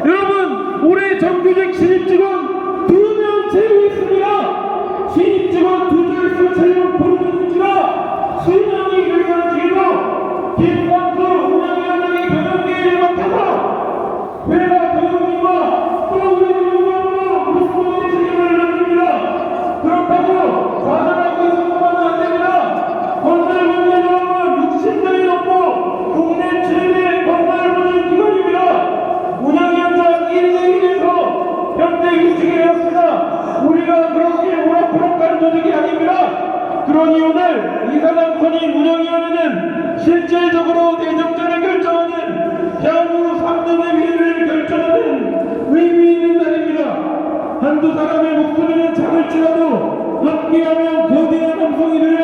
여러분, 올해 정규직 신입직원 2명 채용이 있습니다. 신입직원 2자릿수 채용 보류정지가 수명이 결과지기로 김상수 운영위원장이 경영계획을 맡아서 회사 경영진과 또 우리 운영으로 무수의 책임을 넘깁니다. 그렇다고 과장하고 있어서만은 안 됩니다. 건설공제조합은 60년이 넘고 국내 최대 건설보증 기관입니다. 운영위원장 1대1에서 현대규칙이었으나 우리가 그렇게 오락가락 조직이 아닙니다. 그러니 오늘 이사장 선임 운영위원회는 실질적으로 내정전을 결정하는 향후 3년의 미래를 결정하는 의미 있는 날입니다. 한두 사람의 목소리는 작을지라도 함께하면 거대한 함성이 되어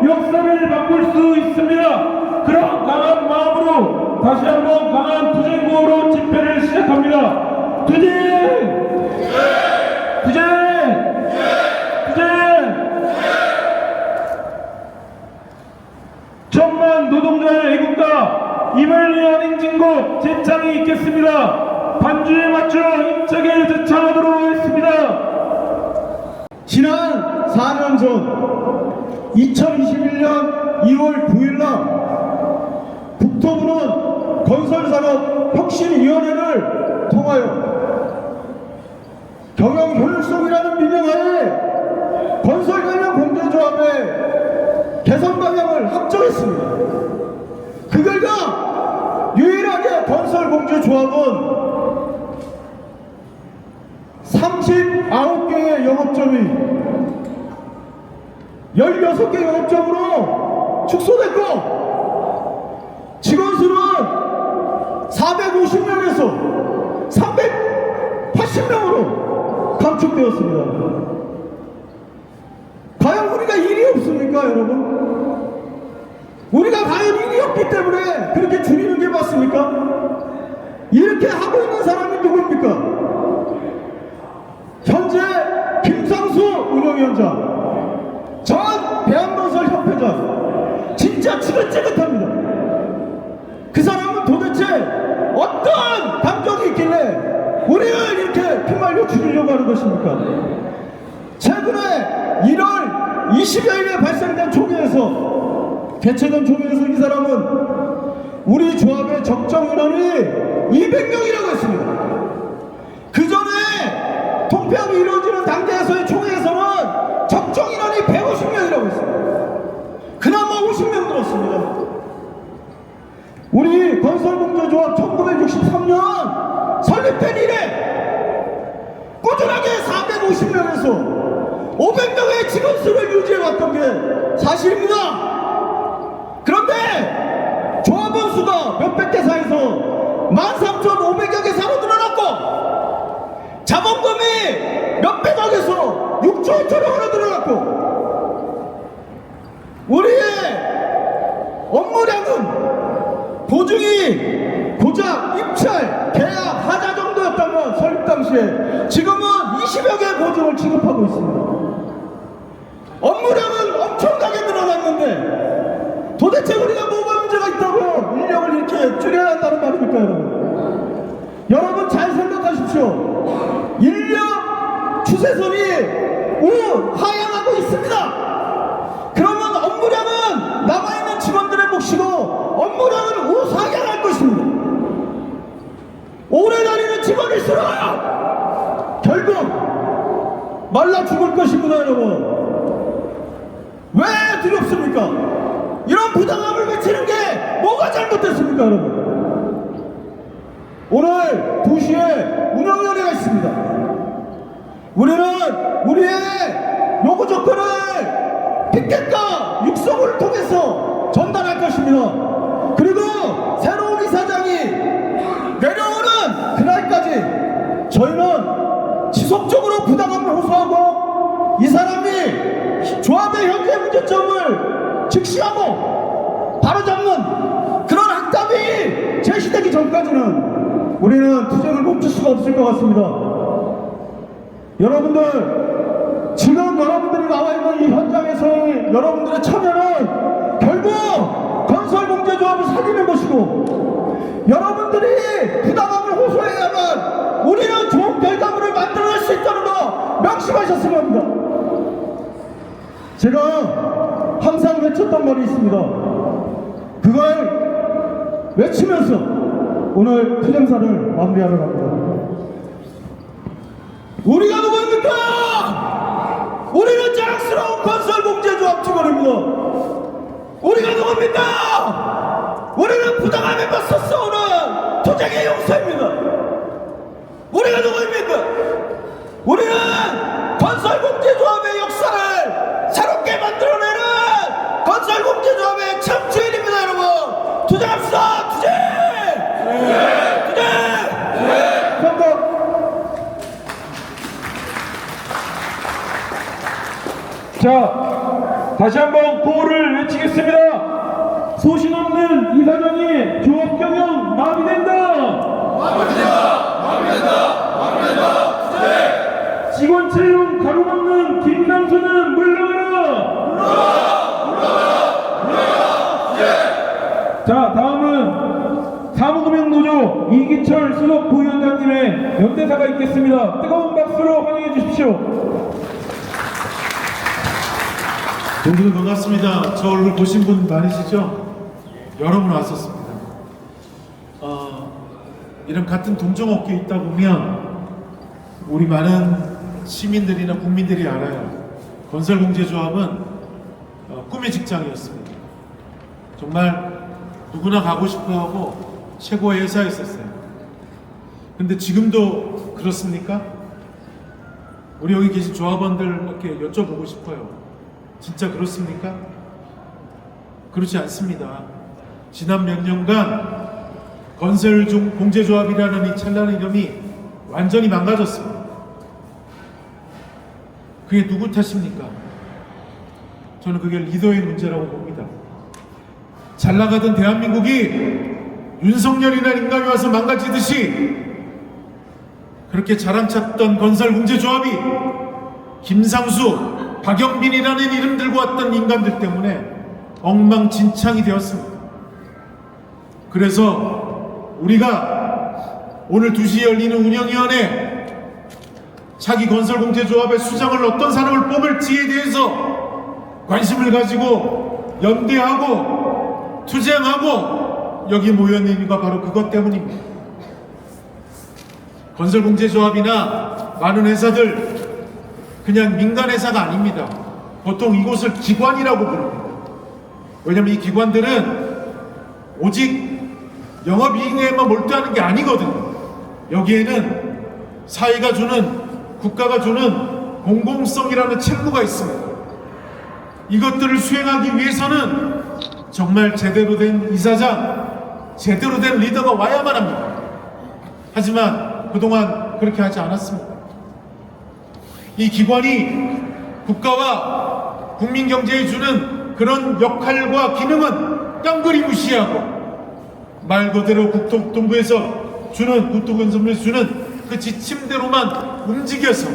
역사를 바꿀 수 있습니다. 그런 강한 마음으로 다시 한번 강한 투쟁구호로 집회를 시작합니다. 투쟁! 투쟁! 투쟁! 천만 노동자의 애국가 이말년 행진곡 제창이 있겠습니다. 반주에 맞춰 힘차게 제창하도록 하겠습니다. 지난 4년 전 2021년 2월 9일날 국토부는 건설산업혁신위원회를 통하여 경영효율성이라는 미명하에 건설 관련 공제조합의 개선 방향을 확정했습니다. 그 결과 유일하게 건설공제조합은 39개의 영업점이 16개 영업점으로 축소됐고 직원 수는 450명에서 380명으로 감축되었습니다. 과연 우리가 일이 없습니까, 여러분? 우리가 과연 일이 없기 때문에 그렇게 줄이는 게 맞습니까? 이렇게 하고 있는 사람이 누구입니까? 현재 김상수 운영위원장, 전 대한건설협회장, 진짜 지긋지긋합니다. 그 사람은 도대체 어떤 감정이 있길래 우리를 이렇게 피말려 죽이려고 하는 것입니까? 최근에 1월 20여일에 발생된 총회에서, 개최된 총회에서 이 사람은 우리 조합의 적정 인원이 200명이라고 했습니다. 그 전에 통폐합이 이루어지는 단계에서의 총회에서는 적정 인원이 150명이라고 했습니다. 그나마 50명 늘었습니다. 우리 건설공제조합 1963년 설립된 이래 꾸준하게 450명에서 500명의 직원 수를 유지해왔던 게 사실입니다. 그런데 조합원 수가 몇백 개 사에서 13,500여 개 사로 늘어났고, 자본금이 몇백억에서 6조 5천억으로 늘어났고, 우리의 업무량은 보증이 고작 입찰, 계약, 하자 정도였다면 설립 당시에 지금은 20여 개의 보증을 취급하고 있습니다. 업무량은 엄청나게 늘어났는데 도대체 우리가 뭐가 문제가 있다고 인력을 이렇게 줄여야 한다는 말입니까, 여러분? 여러분 잘 생각하십시오. 인력 추세선이 하향하고 있습니다. 그러면 업무량은 남아있는 직원들의 몫이고 업무량은 우상향할 것입니다. 오래 다니는 직원일수록 결국 말라 죽을 것입니다, 여러분. 왜 두렵습니까? 이런 부당함을 외치는 게 뭐가 잘못됐습니까, 여러분? 오늘 2시에 운영위원회가 있습니다. 우리는 우리의 요구 조건을 피켓과 육성을 통해서 전달할 것입니다. 그리고 새로운 이사장이 내려오는 그날까지 저희는 지속적으로 부당함을 호소하고 이 사람이 조합의 현재 문제점을 직시하고 바로잡는 그런 확답이 제시되기 전까지는 우리는 투쟁을 멈출 수가 없을 것 같습니다. 여러분들, 지금 여러분들이 나와 있는 이 현장에서의 여러분들의 참여는 결국 건설공제조합을 살리는 것이고 여러분들이 부당함을 호소해야만 우리는 좋은 결과물을 만들어낼 수 있다는 거 명심하셨으면 합니다. 제가 항상 외쳤던 말이 있습니다. 그걸 외치면서 오늘 투쟁사를 마무리하러 갑니다. 우리가 누구입니까? 우리는 자랑스러운 건설공제조합 직원입니다. 우리가 누굽니까? 우리는 부당함에 맞서 싸우는 투쟁의 용사입니다. 우리가 누구입니까? 우리는 건설공제조합의 역사를 새롭게 만들어내는 건설공제조합의 참주인입니다. 여러분 투쟁합시다. 투쟁! 투쟁! 감사합니다. 자, 다시 한번 구호를 외치겠습니다. 소신 없는 이사장이 조합 경영 마비된다. 마비된다. 직원 채용 가로막는 김남수는 물러가라. 자, 다음은 사무금융노조 이기철 수석 부위원장님의 연대사가 있겠습니다. 뜨거운 박수로 환영해 주십시오. 모두들 반갑습니다. 저 얼굴 보신 분 많으시죠? 여러 분 왔었습니다. 이런 같은 동종업계에 있다 보면 우리 많은 시민들이나 국민들이 알아요. 건설공제조합은 꿈의 직장이었습니다. 정말 누구나 가고 싶어하고 최고의 회사였었어요. 근데 지금도 그렇습니까? 우리 여기 계신 조합원들께 여쭤보고 싶어요. 진짜 그렇습니까? 그렇지 않습니다. 지난 몇 년간 건설공제조합이라는 이 찬란한 이름이 완전히 망가졌습니다. 그게 누구 탓입니까? 저는 그게 리더의 문제라고 봅니다. 잘 나가던 대한민국이 윤석열이라는 인간이 와서 망가지듯이 그렇게 자랑찼던 건설공제조합이 김상수, 박영빈이라는 이름 들고 왔던 인간들 때문에 엉망진창이 되었습니다. 그래서 우리가 오늘 2시에 열리는 운영위원회 차기 건설공제조합의 수장을 어떤 사람을 뽑을지에 대해서 관심을 가지고 연대하고 투쟁하고 여기 모여있는 이유가 바로 그것 때문입니다. 건설공제조합이나 많은 회사들 그냥 민간회사가 아닙니다. 보통 이곳을 기관이라고 부릅니다. 왜냐하면 이 기관들은 오직 영업이익에만 몰두하는 게 아니거든요. 여기에는 사회가 주는, 국가가 주는 공공성이라는 책무가 있습니다. 이것들을 수행하기 위해서는 정말 제대로 된 이사장, 제대로 된 리더가 와야만 합니다. 하지만 그동안 그렇게 하지 않았습니다. 이 기관이 국가와 국민경제에 주는 그런 역할과 기능은 깡그리 무시하고 말 그대로 국토부에서 주는 국토건설부에서 주는 그 지침대로만 움직여서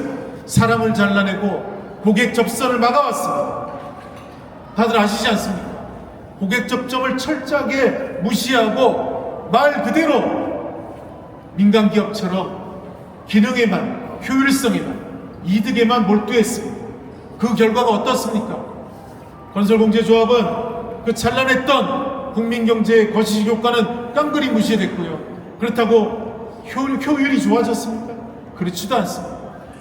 사람을 잘라내고 고객 접선을 막아왔습니다. 다들 아시지 않습니까? 고객 접점을 철저하게 무시하고 말 그대로 민간기업처럼 기능에만, 효율성에만, 이득에만 몰두했습니다. 그 결과가 어떻습니까? 건설공제조합은 그 찬란했던 국민경제의 거시기 효과는 깡그리 무시됐고요. 그렇다고 효율이 좋아졌습니까? 그렇지도 않습니다.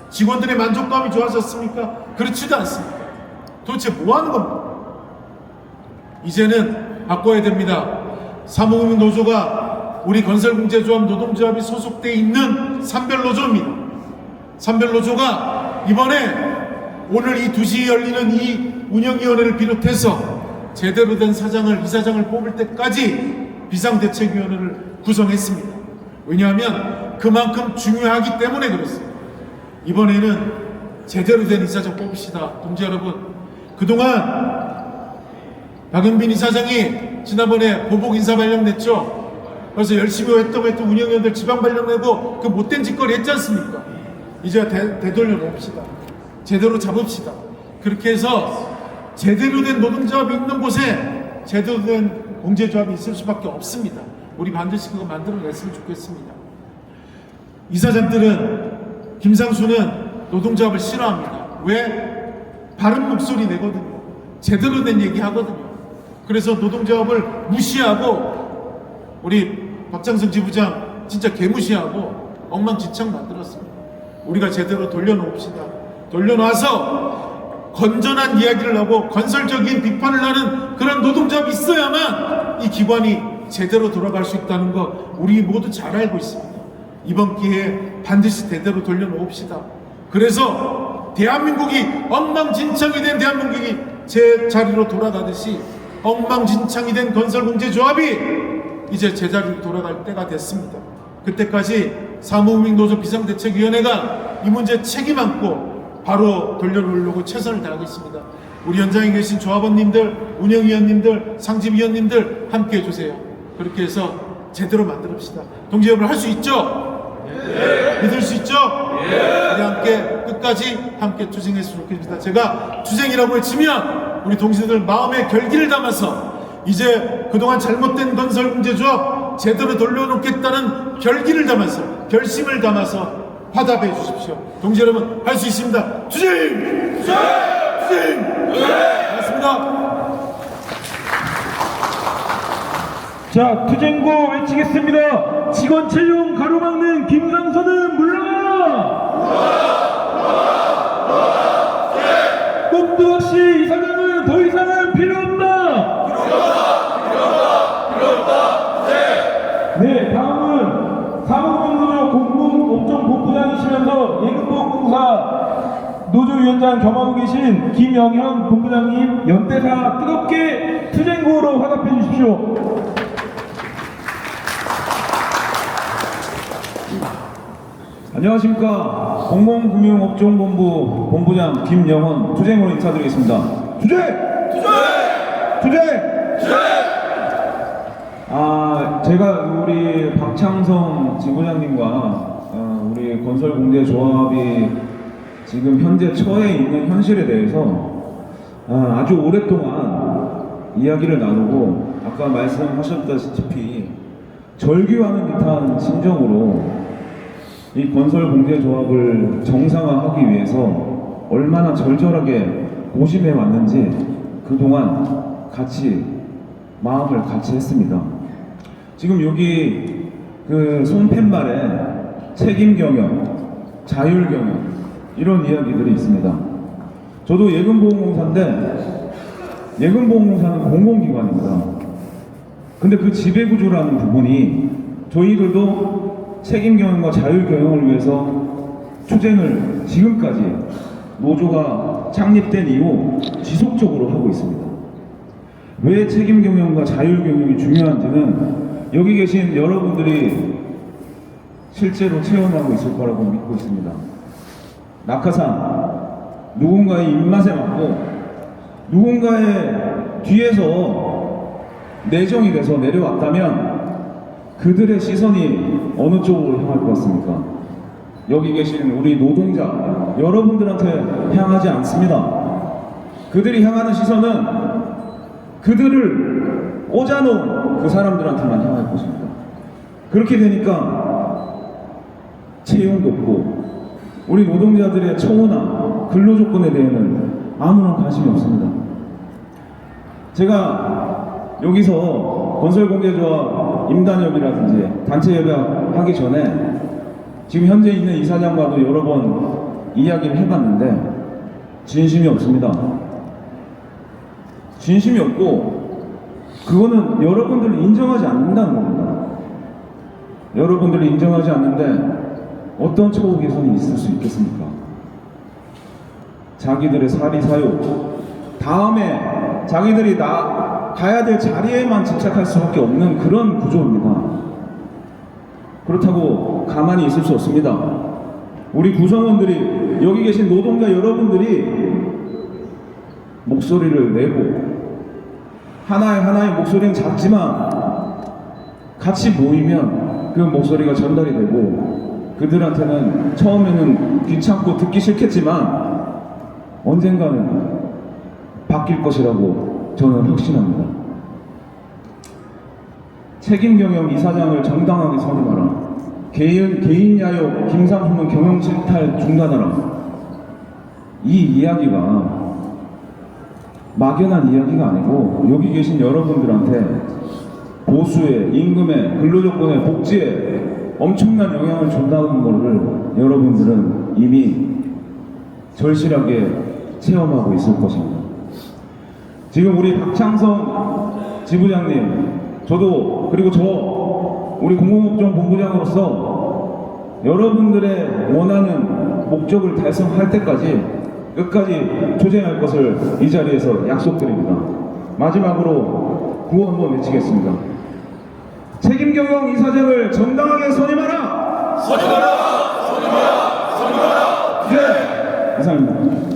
직원들의 만족감이 좋아졌습니까? 그렇지도 않습니다. 도대체 뭐 하는 겁니까? 이제는 바꿔야 됩니다. 사무금융노조가 우리 건설공제조합 노동조합이 소속되어 있는 산별노조입니다. 산별노조가 이번에 오늘 이 2시에 열리는 이 운영위원회를 비롯해서 제대로 된 사장을, 이사장을 뽑을 때까지 비상대책위원회를 구성했습니다. 왜냐하면 그만큼 중요하기 때문에 그렇습니다. 이번에는 제대로 된 이사장 뽑읍시다. 동지 여러분, 그동안 박영빈 이사장이 지난번에 보복 인사 발령 냈죠. 그래서 열심히 했던 운영위원들 지방 발령 내고 그 못된 짓거리 했지 않습니까? 이제 되돌려 놓읍시다. 제대로 잡읍시다. 그렇게 해서 제대로 된 노동조합이 있는 곳에 제대로 된 공제조합이 있을 수밖에 없습니다. 우리 반드시 그거 만들어냈으면 좋겠습니다. 이사장들은, 김상수는 노동조합을 싫어합니다. 왜? 바른 목소리 내거든요. 제대로 된 얘기 하거든요. 그래서 노동조합을 무시하고 우리 박장성 지부장 진짜 개무시하고 엉망진창 만들었습니다. 우리가 제대로 돌려놓읍시다. 돌려놔서 건전한 이야기를 하고 건설적인 비판을 하는 그런 노동조합이 있어야만 이 기관이 제대로 돌아갈 수 있다는 거 우리 모두 잘 알고 있습니다. 이번 기회에 반드시 제대로 돌려놓읍시다. 그래서 대한민국이 엉망진창이 된 대한민국이 제 자리로 돌아가듯이 엉망진창이 된 건설공제조합이 이제 제자리로 돌아갈 때가 됐습니다. 그때까지 사무국민노조 비상대책위원회가 이 문제 책임 안고 바로 돌려놓으려고 최선을 다하겠습니다. 우리 현장에 계신 조합원님들, 운영위원님들, 상집위원님들 함께 해주세요. 그렇게 해서 제대로 만들읍시다. 동지 여러분, 할 수 있죠? 네. 믿을 수 있죠? 네. 우리 함께 끝까지 함께 투쟁했으면 좋겠습니다. 제가 투쟁이라고 외치면 우리 동지들 마음의 결기를 담아서 이제 그동안 잘못된 건설공제조합 제대로 돌려놓겠다는 결기를 담아서, 결심을 담아서 화답해 주십시오. 동지 여러분, 할 수 있습니다. 투쟁! 투쟁! 투쟁! 고맙습니다. 자, 투쟁고 외치겠습니다. 직원 채용 가로막는 김상선은 물러나! 꼭두각시 이사장은 더 이상은 필요 없다! 네, 다음은 사무공노조 공무업종본부장이시면서 예금보험공사 노조위원장 겸하고 계신 김영현 본부장님, 연대사 뜨겁게 투쟁구호로 화답해 주십시오. 안녕하십니까. 공공금융업종본부 본부장 김영헌 투쟁으로 인사드리겠습니다. 투쟁! 투쟁! 투쟁! 제가 우리 박창성 지부장님과 우리 건설공제조합이 지금 현재 처해 있는 현실에 대해서 아주 오랫동안 이야기를 나누고, 아까 말씀하셨다시피 절규하는 듯한 심정으로 이 건설공제조합을 정상화하기 위해서 얼마나 절절하게 고심해 왔는지 그동안 같이 마음을 같이 했습니다. 지금 여기 그 손팻말에 책임 경영, 자율 경영 이런 이야기들이 있습니다. 저도 예금보험공사인데, 예금보험공사는 공공기관입니다. 근데 그 지배구조라는 부분이 저희들도 책임 경영과 자율 경영을 위해서 투쟁을 지금까지 노조가 창립된 이후 지속적으로 하고 있습니다. 왜 책임 경영과 자율 경영이 중요한지는 여기 계신 여러분들이 실제로 체험하고 있을 거라고 믿고 있습니다. 낙하산, 누군가의 입맛에 맞고 누군가의 뒤에서 내정이 돼서 내려왔다면 그들의 시선이 어느 쪽으로 향할 것 같습니까? 여기 계신 우리 노동자 여러분들한테 향하지 않습니다. 그들이 향하는 시선은 그들을 꽂아놓은 그 사람들한테만 향할 것입니다. 그렇게 되니까 채용도 없고 우리 노동자들의 처우나 근로조건에 대해서는 아무런 관심이 없습니다. 제가 여기서 건설공제조합 임단협이라든지 단체협약 하기 전에 지금 현재 있는 이사장과도 여러 번 이야기를 해봤는데 진심이 없습니다. 진심이 없고 그거는 여러분들을 인정하지 않는다는 겁니다. 여러분들을 인정하지 않는데 어떤 처우 개선이 있을 수 있겠습니까? 자기들의 사리사욕, 다음에 자기들이 가야 될 자리에만 집착할 수밖에 없는 그런 구조입니다. 그렇다고 가만히 있을 수 없습니다. 우리 구성원들이, 여기 계신 노동자 여러분들이 목소리를 내고, 하나의 목소리는 작지만 같이 모이면 그 목소리가 전달이 되고, 그들한테는 처음에는 귀찮고 듣기 싫겠지만 언젠가는 바뀔 것이라고 저는 확신합니다. 책임경영 이사장을 정당하게 선임하라. 개인 야욕 김상수는 경영실탈 중단하라. 이 이야기가 막연한 이야기가 아니고 여기 계신 여러분들한테 보수에, 임금에, 근로조건에, 복지에 엄청난 영향을 준다는 것을 여러분들은 이미 절실하게 체험하고 있을 것입니다. 지금 우리 박창성 지부장님, 저도 그리고 우리 공공업종 본부장으로서 여러분들의 원하는 목적을 달성할 때까지 끝까지 투쟁할 것을 이 자리에서 약속드립니다. 마지막으로 구호 한번 외치겠습니다. 책임경영 이사장을 정당하게 선임하라! 선임하라! 선임하라! 선임하라! 네! 이상입니다.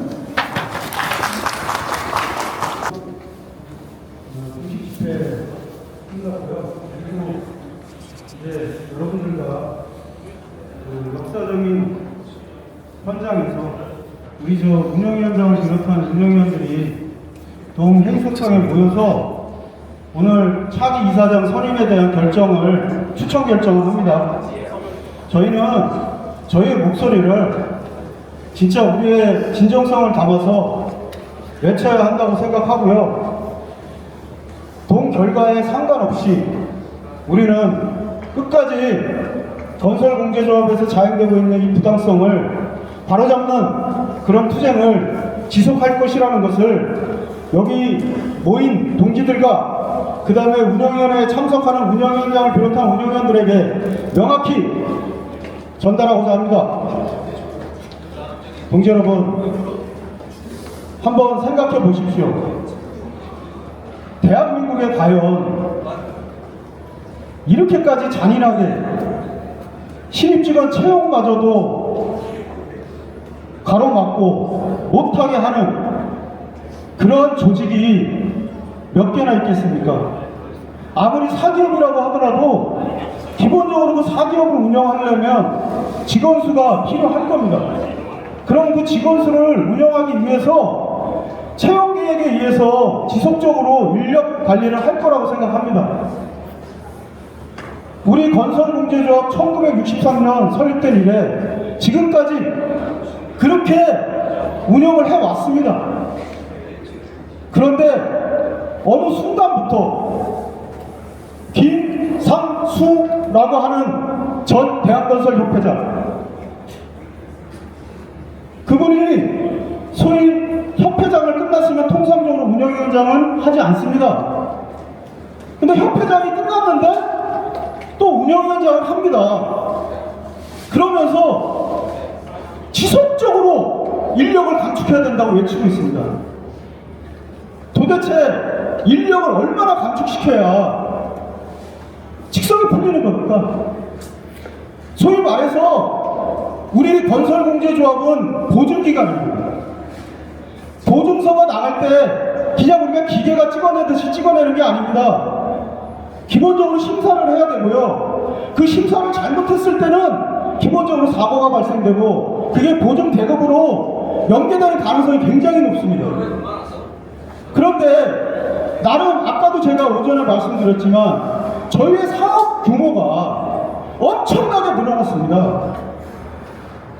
여러분들과 역사적인 현장에서 우리 운영위원장을 비롯한 운영위원들이 동행석상에 모여서 오늘 차기 이사장 선임에 대한 추천 결정을 합니다. 저희는 저희의 목소리를 진짜 우리의 진정성을 담아서 외쳐야 한다고 생각하고요. 동 결과에 상관없이 우리는 끝까지 건설공제조합에서 자행되고 있는 이 부당성을 바로잡는 그런 투쟁을 지속할 것이라는 것을 여기 모인 동지들과 그 다음에 운영위원회에 참석하는 운영위원장을 비롯한 운영위원들에게 명확히 전달하고자 합니다. 동지 여러분, 한번 생각해 보십시오. 대한민국에 과연 이렇게까지 잔인하게 신입직원 채용마저도 가로막고 못하게 하는 그런 조직이 몇 개나 있겠습니까? 아무리 사기업이라고 하더라도 기본적으로 그 사기업을 운영하려면 직원 수가 필요할 겁니다. 그럼 그 직원 수를 운영하기 위해서 채용 계획에 의해서 지속적으로 인력 관리를 할 거라고 생각합니다. 우리 건설공제조합 1963년 설립된 이래 지금까지 그렇게 운영을 해왔습니다. 그런데 어느 순간부터 김상수라고 하는 전 대한건설협회장, 그분이 소위 협회장을 끝났으면 통상적으로 운영위원장은 하지 않습니다. 근데 협회장이 끝났는데 또 운영위원장을 합니다. 그러면서 지속적으로 인력을 감축해야 된다고 외치고 있습니다. 도대체 인력을 얼마나 감축시켜야 직성이 풀리는 겁니까? 소위 말해서 우리 건설공제조합은 보증기관입니다. 보증서가 나갈 때 그냥 우리가 기계가 찍어내듯이 찍어내는 게 아닙니다. 기본적으로 심사를 해야 되고요. 그 심사를 잘못했을 때는 기본적으로 사고가 발생되고 그게 보증 대급으로 연계되는 가능성이 굉장히 높습니다. 그런데 나름 아까도 제가 오전에 말씀드렸지만 저희의 사업 규모가 엄청나게 늘어났습니다.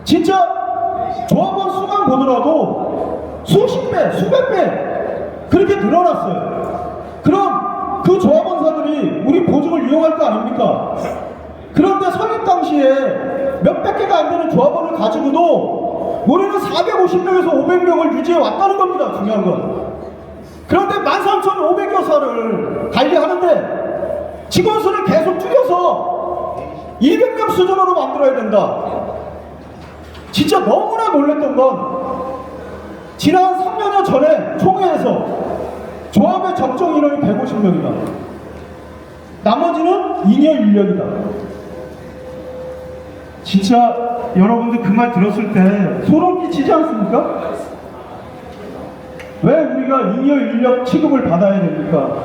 진짜 조합원 수만 보더라도 수십 배, 수백 배 그렇게 늘어났어요. 그럼 그 조합원사들이 우리 보증을 이용할 거 아닙니까? 그런데 설립 당시에 몇백 개가 안 되는 조합원을 가지고도 우리는 450명에서 500명을 유지해 왔다는 겁니다. 중요한 건. 그런데 13,500여사를 관리하는데 직원 수를 계속 줄여서 200명 수준으로 만들어야 된다. 진짜 너무나 놀랬던 건 지난 3년여 전에 총회에서 조합의 적정 인원이 150명이다. 나머지는 잉여 인력이다. 진짜 여러분들 그 말 들었을 때 소름 끼치지 않습니까? 왜 우리가 잉여 인력 취급을 받아야 됩니까?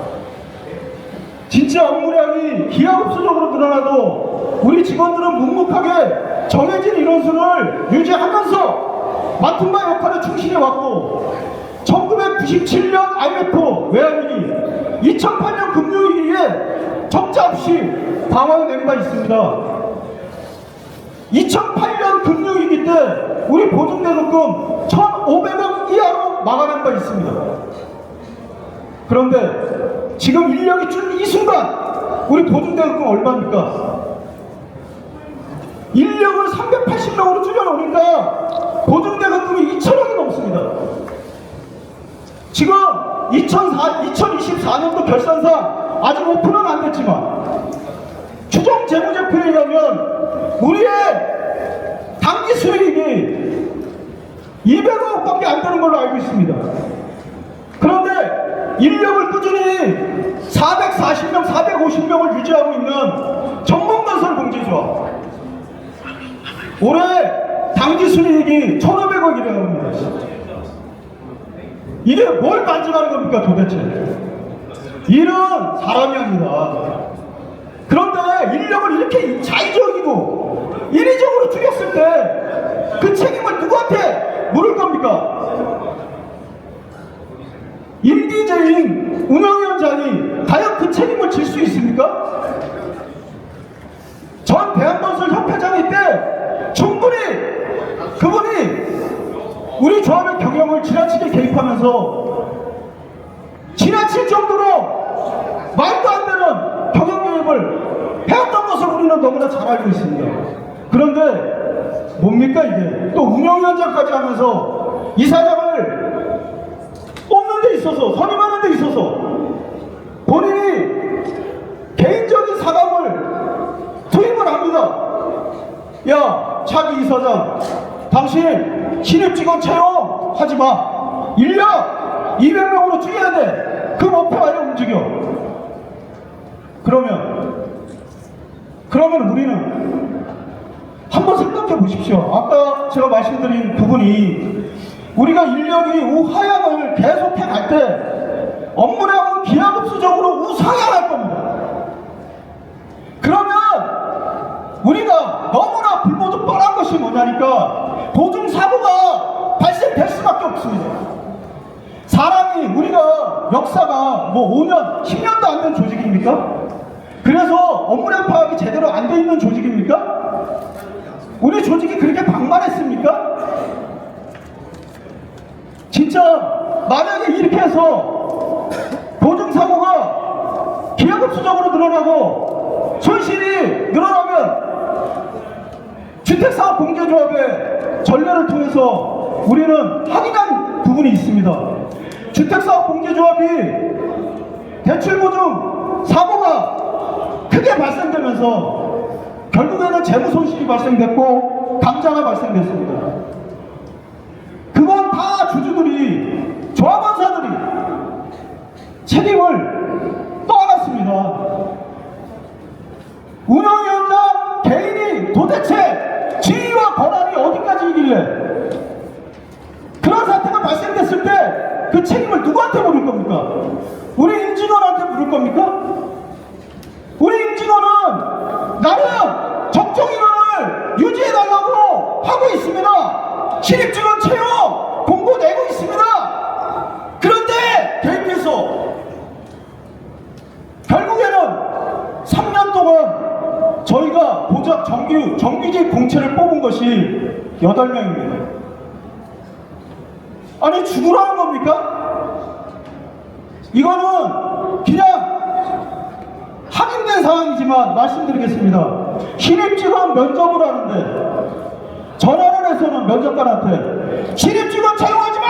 진짜 업무량이 기하급수적으로 늘어나도 우리 직원들은 묵묵하게 정해진 인원수를 유지하면서 맡은 바 역할에 충실해왔고 1997년 IMF 외환위기, 2008년 금융위기에 적자 없이 방어해낸 바 있습니다. 2008년 금융위기 때 우리 보증대금금 1,500억 이하로 막아낸 바 있습니다. 그런데 지금 인력이 준 이 순간 우리 보증대금금 얼마입니까? 인력을 380명으로 줄여놓으니까 보증대금금이 2천억이 넘습니다. 지금 2024년도 결산상 아직 오픈은 안 됐지만 추정 재무제표에 의하면 우리의 당기 수익이 200억밖에 안 되는 걸로 알고 있습니다. 그런데 인력을 꾸준히 440명, 450명을 유지하고 있는 전문건설 공제조합, 올해 당기 수익이 1,500억이라고 합니다. 이게 뭘 반증하는 겁니까 도대체? 일은 사람이 아니다. 그런데 인력을 이렇게 자의적이고 인위적으로 줄였을 때 그 책임을 누구한테 물을 겁니까? 임기제인 운영위원장이 과연 그 책임을 질 수 있습니까? 전 대한건설협회장일 때 충분히 그분이 우리 조합의 경영을 지나치게 개입하면서 지나칠 정도로 말도 안 되는 경영 개입을 해왔던 것을 우리는 너무나 잘 알고 있습니다. 그런데 뭡니까 이게? 또 운영위원장까지 하면서 이사장을 뽑는 데 있어서, 선임하는 데 있어서 본인이 개인적인 사감을 투입을 합니다. 야, 차기 이사장, 당신 신입직원 채용하지 마. 인력 200명으로 줄여야 돼. 그 목표 아래 움직여. 그러면 우리는 한번 생각해 보십시오. 아까 제가 말씀드린 부분이 우리가 인력이 우하향을 계속해 갈 때 업무량은 기하급수적으로 우상향할 겁니다. 그러면 우리가 너무나 불모듯 뻔한 것이 뭐냐니까 보증사고가 발생될 수밖에 없습니다. 사람이 우리가 역사가 뭐 5년, 10년도 안 된 조직입니까? 그래서 업무량 파악이 제대로 안 돼 있는 조직입니까? 우리 조직이 그렇게 방만했습니까? 진짜 만약에 이렇게 해서 보증사고가 기하급수적으로 늘어나고 손실이 늘어나면 주택사업공제조합의 전례를 통해서 우리는 확인한 부분이 있습니다. 주택사업공제조합이 대출보증 사고가 크게 발생되면서 결국에는 재무손실이 발생됐고 감자가 발생됐습니다. 그건 다 주주들이, 조합원사들이 책임을 떠안았습니다. 운영위원장 개인이 도대체 지위와 권한이 어디까지 이길래 그런 사태가 발생됐을 때 그 책임을 누구한테 물을 겁니까? 우리 임직원한테 물을 겁니까? 우리 임직원은 나는 적정인원을 유지해달라고 하고 있습니다. 신입직원 채용 공고 내고 있습니다. 그런데 개입해서 결국에는 3년 동안 저희가 보장 정규직 공채를 뽑은 것이 8명입니다. 아니 죽으라는 겁니까? 이거는 그냥 확인된 상황이지만 말씀드리겠습니다. 신입직원 면접을 하는데 전화를 해서는 면접관한테 신입직원 채용하지 마!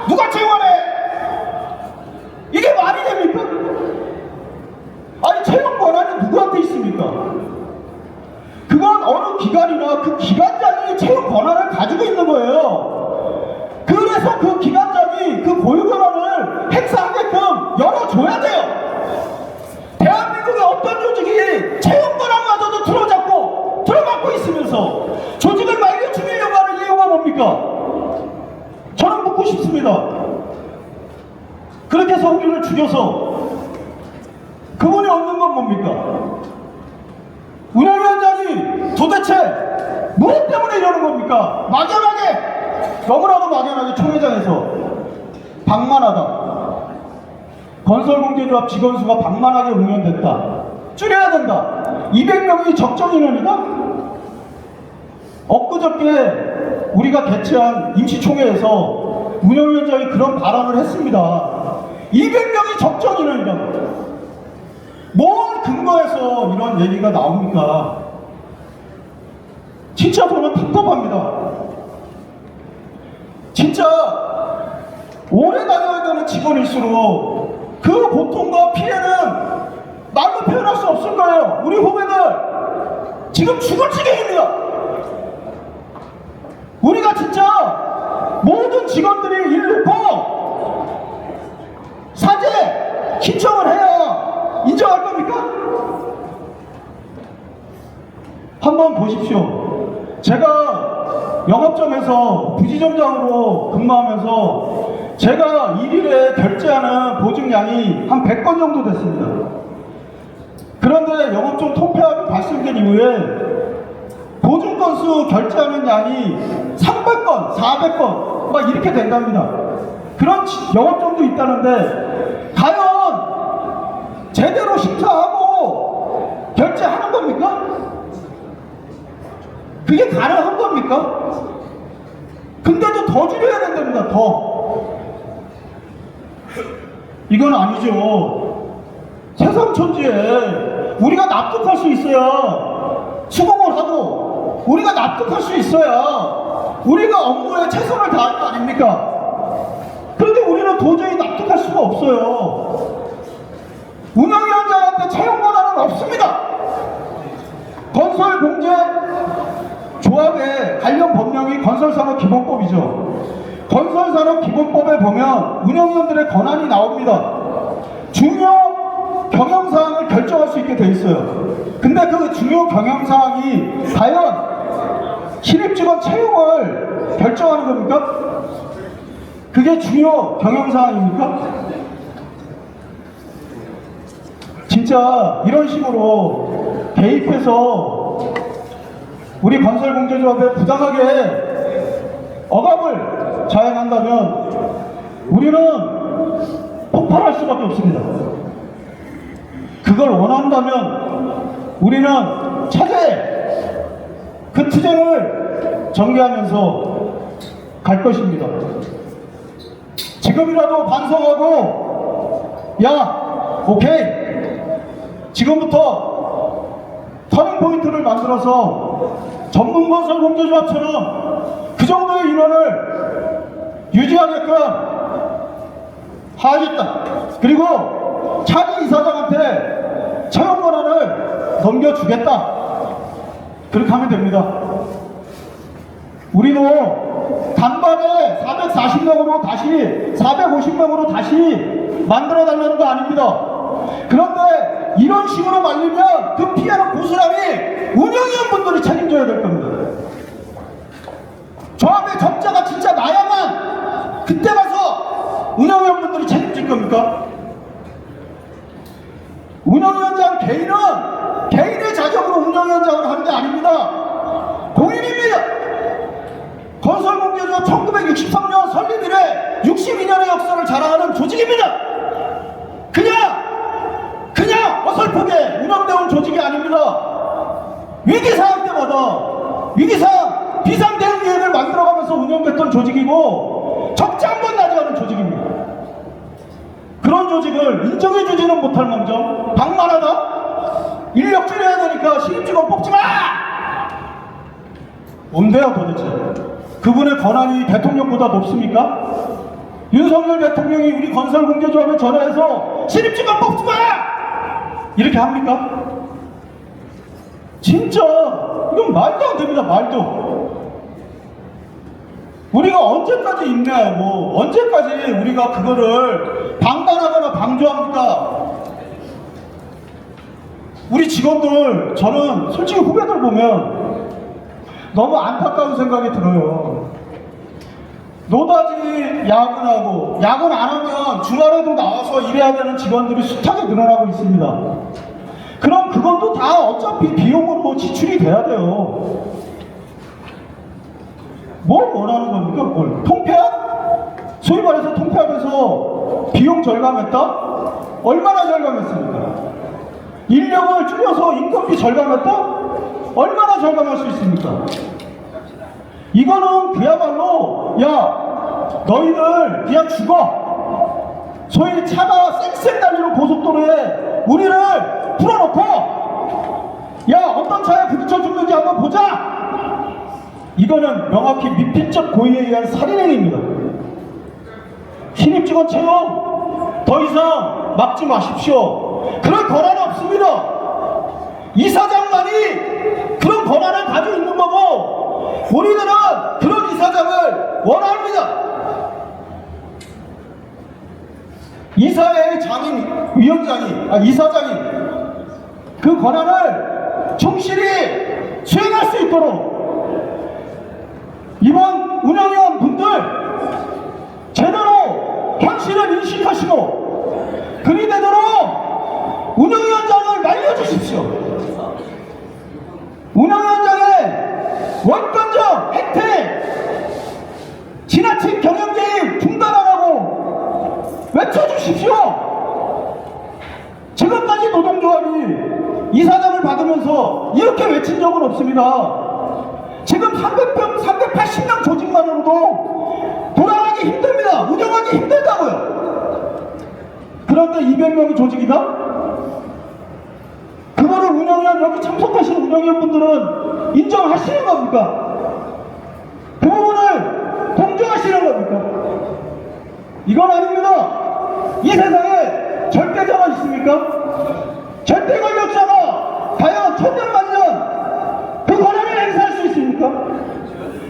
누가 채용하네? 이게 말이 됩니까? 아니 채용 권한이 누구한테 있습니까? 그건 어느 기관이나 그 기관장이 채용 권한을 가지고 있는 거예요. 그래서 그 기관장이 그 고유 권한을 행사하게끔 열어줘야 돼요. 대한민국의 어떤 조직이 채용 권한마저도 들어받고 있으면서 조직을 말려 죽이려고 하는 이유가 뭡니까? 저는 묻고 싶습니다. 그렇게 해서 우리를 죽여서 그분이 얻는 건 뭡니까? 운영위원장이 도대체 무엇 때문에 이러는 겁니까? 막연하게, 너무나도 막연하게 총회장에서 방만하다, 건설공제조합 직원수가 방만하게 응연됐다, 줄여야 된다. 200명이 적정 인원이다? 엊그저께 우리가 개최한 임시총회에서 운영위원장이 그런 발언을 했습니다. 200명이 적정 인원이라고. 뭔 근거에서 이런 얘기가 나옵니까? 진짜 저는 답답합니다. 진짜 오래 다녀야 되는 직원일수록 그 고통과 피해는 말로 표현할 수 없을 거예요. 우리 후배들 지금 죽을 지경입니다. 우리가 진짜 모든 직원들이 일 놓고 사죄 신청을 해야 인정할 겁니까? 한번 보십시오. 제가 영업점에서 부지점장으로 근무하면서 제가 1일에 결제하는 보증량이 한 100건 정도 됐습니다. 그런데 영업점 통폐합이 발생된 이후에 보증 건수 결제하는 양이 300건, 400건 막 이렇게 된답니다. 그런 영업점도 있다는데 과연 제대로 심사하고 결제하는 겁니까? 그게 가능한 겁니까? 근데도 더 줄여야 된답니다. 더. 이건 아니죠. 세상 천지에 우리가 납득할 수 있어야 수긍을 하고 우리가 납득할 수 있어야 우리가 업무에 최선을 다할 거 아닙니까? 그런데 우리는 도저히 납득할 수가 없어요. 운영위원장한테 채용 권한은 없습니다. 건설공제 조합의 관련 법령이 건설산업기본법이죠. 건설산업기본법에 보면 운영위원들의 권한이 나옵니다. 중요 경영사항을 결정할 수 있게 돼 있어요. 근데 그 중요 경영사항이 과연 신입직원 채용을 결정하는 겁니까? 그게 중요 경영사항입니까? 진짜 이런 식으로 개입해서 우리 건설공제조합에 부당하게 억압을 자행한다면 우리는 폭발할 수밖에 없습니다. 그걸 원한다면 우리는 차제 그 투쟁을 전개하면서 갈 것입니다. 지금이라도 반성하고 야 오케이 지금부터 터닝포인트를 만들어서 전문건설공제조합처럼 그 정도의 인원을 유지하게끔 하겠다. 그리고 차기 이사장한테 채용 권한을 넘겨주겠다. 그렇게 하면 됩니다. 우리도 단번에 440명으로 다시 450명으로 다시 만들어 달라는 거 아닙니다. 그런데 이런 식으로 말리면 그 피해는 고스란히 운영위원분들이 책임져야 될 겁니다. 조합의 적자가 진짜 나야만 그때 가서 운영위원분들이 책임질 겁니까? 운영위원장 개인은 개인의 자격으로 운영위원장을 하는 게 아닙니다. 공인입니다. 건설공제조합 1963년 설립 이래 62년의 역사를 자랑하는 조직입니다. 그냥 어설프게 운영되어 조직이 아닙니다. 위기상황 때마다 위기상황 비상대응계획을 만들어가면서 운영됐던 조직이고 적자 한 번 나지 않은 조직입니다. 그런 조직을 인정해주지는 못할 망정 방만하다? 인력 줄여야 되니까 신입직원 뽑지 마! 뭔데요 도대체? 그분의 권한이 대통령보다 높습니까? 윤석열 대통령이 우리 건설공제조합에 전화해서 신입직원 뽑지 마! 이렇게 합니까? 진짜 이건 말도 안 됩니다. 말도. 우리가 언제까지 있네 뭐 언제까지 우리가 그거를 방관하거나 방조합니까? 우리 직원들 저는 솔직히 후배들 보면 너무 안타까운 생각이 들어요. 노다지 야근하고 야근 안 하면 주말에도 나와서 일해야 되는 직원들이 숱하게 늘어나고 있습니다. 그럼 그것도 다 어차피 비용으로 지출이 돼야 돼요. 뭘 원하는 겁니까? 뭘? 통폐합? 소위 말해서 통폐합에서 비용 절감했다? 얼마나 절감했습니까? 인력을 줄여서 인건비 절감했다? 얼마나 절감할 수 있습니까? 이거는 그야말로 야 너희들 그냥 죽어, 소위 차가 쌩쌩 달리는 고속도로에 우리를 풀어놓고 야 어떤 차에 부딪혀 죽는지 한번 보자. 이거는 명확히 미필적 고의에 의한 살인행위입니다. 신입직원 채용 더 이상 막지 마십시오. 그럴 권한은 없습니다. 이사장만이 그런 권한을 가지고 있는 거고 우리들은 그런 이사장을 원합니다. 이사회의 이사장이 그 권한을 충실히 수행할 수 있도록 이번 운영위원 분들 제대로 현실을 인식하시고 그리 되도록 운영위원장을 날려주십시오. 운영위원장의 원건적 혜택 지나친 경영개입 중단하라고 외쳐주십시오. 지금까지 노동조합이 이사장을 받으면서 이렇게 외친 적은 없습니다. 지금 380명 조직만으로도 돌아가기 힘듭니다. 운영하기 힘들다고요. 그런데 200명의 조직이다? 그거를 운영위원, 여기 참석하시는 운영위원분들은 인정하시는 겁니까? 그 부분을 공정하시는 겁니까? 이건 아닙니다. 이 세상에 절대자가 있습니까? 절대 권력자가 과연 천년만년 그 권한을 행사할 수 있습니까?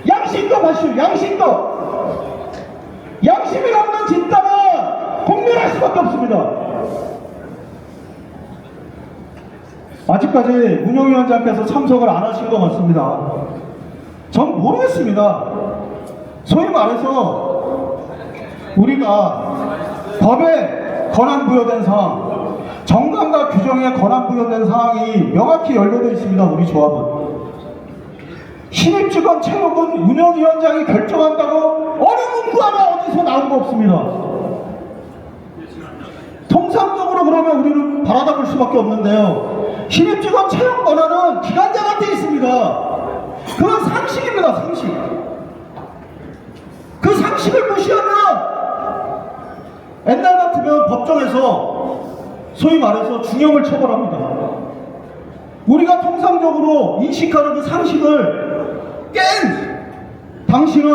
양심도 봐시오. 양심이 없는 집단은 공멸할 수밖에 없습니다. 아직까지 운영위원장께서 참석을 안 하신 것 같습니다. 전 모르겠습니다. 소위 말해서 우리가 법에 권한 부여된 사항, 정당과 규정에 권한 부여된 사항이 명확히 연료되어 있습니다. 우리 조합은. 신입직원 채용은 운영위원장이 결정한다고 어느 문구 하나 어디서 나온 거 없습니다. 통상적으로 그러면 우리는 바라다볼 수밖에 없는데요. 신입직원 채용 권한은 기관장한테 있습니다. 그건 상식입니다. 상식. 그 상식을 무시하면 옛날 같으면 법정에서 소위 말해서 중형을 처벌합니다. 우리가 통상적으로 인식하는 그 상식을 깬 당신은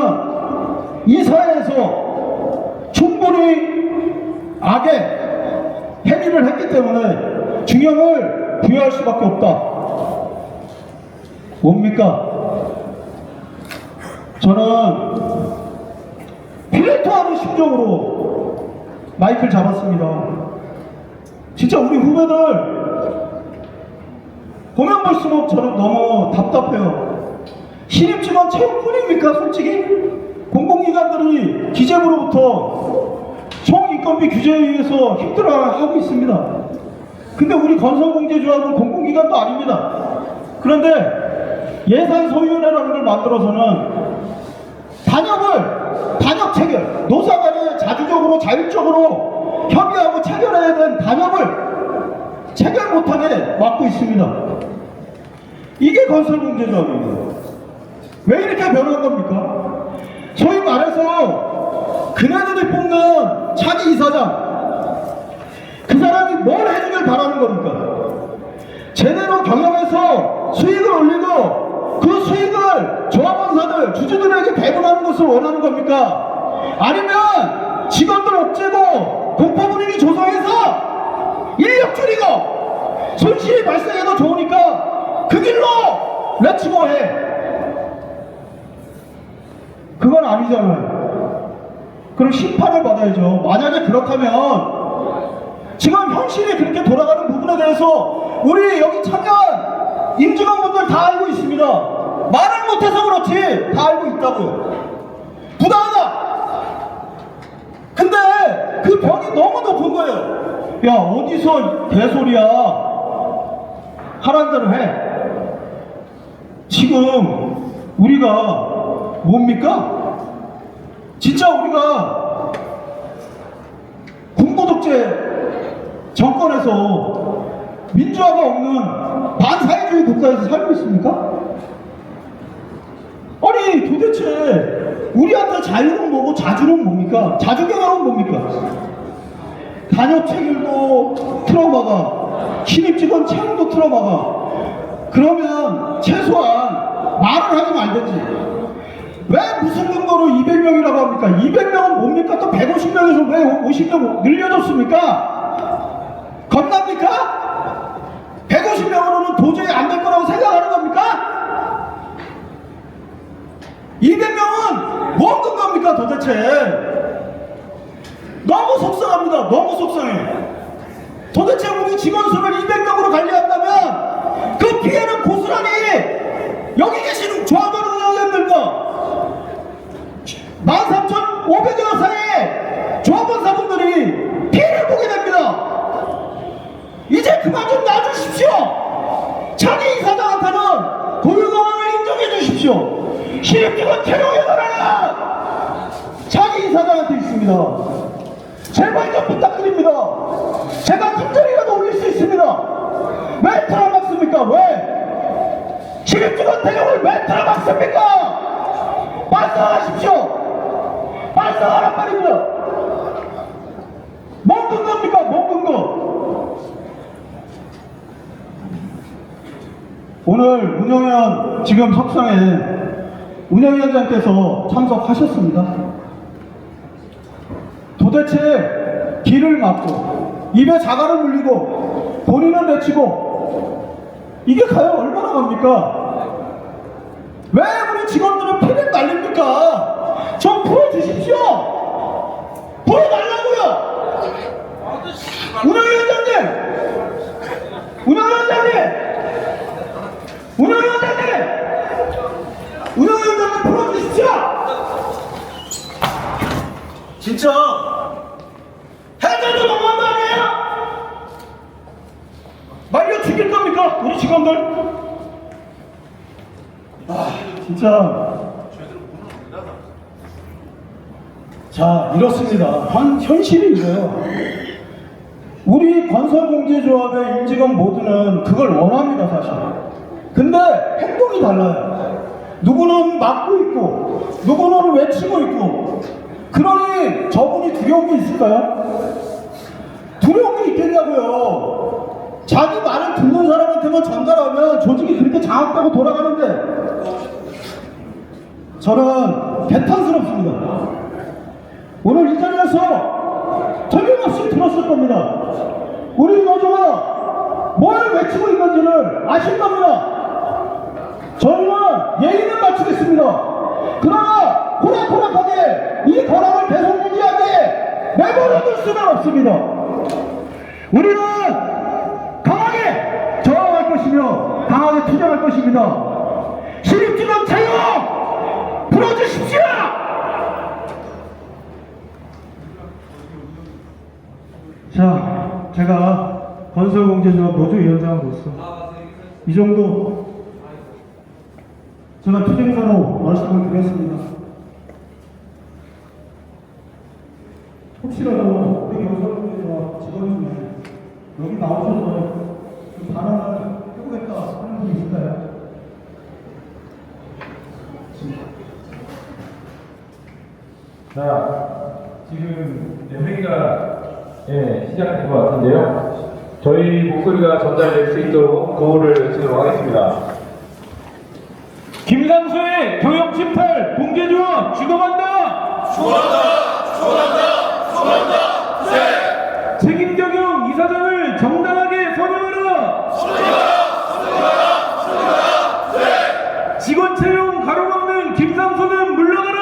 이 사회에서 충분히 악의 행위를 했기 때문에 중형을 부여할 수밖에 없다. 뭡니까? 저는 필토하는 심정으로 마이크를 잡았습니다. 진짜 우리 후배들 보면 볼수록 저는 너무 답답해요. 신입직원 채용뿐입니까? 솔직히 공공기관들이 기재부로부터 총인건비 규제에 의해서 힘들어하고 있습니다. 근데 우리 건설공제조합은 공공기관도 아닙니다. 그런데 예산소위원회라는 걸 만들어서는 단협 체결, 노사 간에 자주적으로 자율적으로 협의하고 체결해야 되는 단협을 체결 못하게 막고 있습니다. 이게 건설공제조합입니다. 왜 이렇게 변한 겁니까? 소위 말해서 그네들이 뽑는 차기 이사장, 그 사람이 뭘 해주길 바라는 겁니까? 제대로 경영해서 수익을 올리고 그 수익을 조합원사들, 주주들에게 배분하는 것을 원하는 겁니까? 아니면 직원들 옥죄고 공포 분위기 조성해서 인력 줄이고 손실이 발생해도 좋으니까 그 길로 외치고 해. 그건 아니잖아요. 그럼 심판을 받아야죠. 만약에 그렇다면 지금 현실이 그렇게 돌아가는 부분에 대해서 우리 여기 참여한 임직원분들 다 알고 있습니다. 말을 못해서 그렇지 다 알고 있다고요. 부당하다. 근데 그 벽이 너무 높은 거예요. 야, 어디서 개소리야. 하라는 대로 해. 지금 우리가 뭡니까? 진짜 우리가 군부독재 정권에서 민주화가 없는 반사회주의 국가에서 살고 있습니까? 아니 도대체 우리한테 자유는 뭐고 자주는 뭡니까? 자주경영은 뭡니까? 단협 체결도 트라우마가, 신입 직원 채용도 트라우마가. 그러면 최소한 말을 하지 말든지. 왜 무슨 근거로 200명이라고 합니까? 200명은 뭡니까? 또 150명에서 왜 50명 늘려줬습니까? 겁납니까? 150명으로는 도저히 안 될 거라고 생각하는 겁니까? 200명은 뭔 근거입니까 도대체? 너무 속상합니다. 너무 속상해. 도대체 우리 직원 수를 200명으로 관리한다면 그 피해는 고스란히 여기 계시는 조합원 운영위원들과 13,500여사의 조합원사분들이 피해를 보게 됩니다. 이제 그만 좀 놔주십시오. 자기 이사장한테는 고유공항을 인정해 주십시오. 신입직원 채용의 권한은 자기 이사장한테 있습니다. 제발 좀 부탁드립니다. 제가 금전이라도 올릴 수 있습니다. 왜 틀어막습니까? 왜? 신입직원 대용을 왜 틀어막습니까? 말씀하십시오. 말씀하란 말입니다. 뭔 근거입니까? 뭔 근거? 오늘 운영위원 지금 석상에 운영위원장께서 참석하셨습니다. 도대체 길을 막고 입에 자갈을 물리고 본인은 내치고 이게 과연 얼마나 갑니까? 왜 우리 직원들은 피를 날립니까? 좀 풀어주십시오. 풀어달라고요. 운영위원장님, 운영위원장님 풀어주십시오. 진짜 해줘도 너무한 거 아니에요? 말려 죽일 겁니까? 우리 직원들? 진짜. 자, 이렇습니다. 현실이 이래요. 우리 건설공제조합의 임직원 모두는 그걸 원합니다, 사실. 근데 행동이 달라요. 누구는 막고 있고, 누구는 외치고 있고. 그러니 저분이 두려운 게 있을까요? 두려운 게 있겠냐고요. 자기 말을 듣는 사람한테만 전달하면 조직이 그렇게 장악되고 돌아가는데 저는 개탄스럽습니다. 오늘 이 자리에서 틀림없이 들었을 겁니다. 우리 노조가 뭘 외치고 있는지를 아실 겁니다. 저희는 예의는 갖추겠습니다. 그러나 호락호락하게 이 권한을 계속 유지하게 내버려둘 수는 없습니다. 우리는 강하게 저항할 것이며 강하게 투쟁할 것입니다. 신입직원 채용 풀어주십시오. 자, 제가 건설공제조합 노조위원장으로서 이 정도 제가 투쟁사로 말씀을 드렸습니다. 혹시라도 우리 건설공제조합 직원 중에 여기 나오셔서 좀 발언을 해보겠다 하는 분 있을까요? 자, 지금 회의가 시작된 것 같은데요. 저희 목소리가 전달될 수 있도록 구호를 외치도록 하겠습니다. 김상수의 교역 침탈 공제조합 주동한다. 주동한다. 책임 적용 이사장을 정당하게 선임하라. 직원 채용 가로막는 김상수는 물러가라.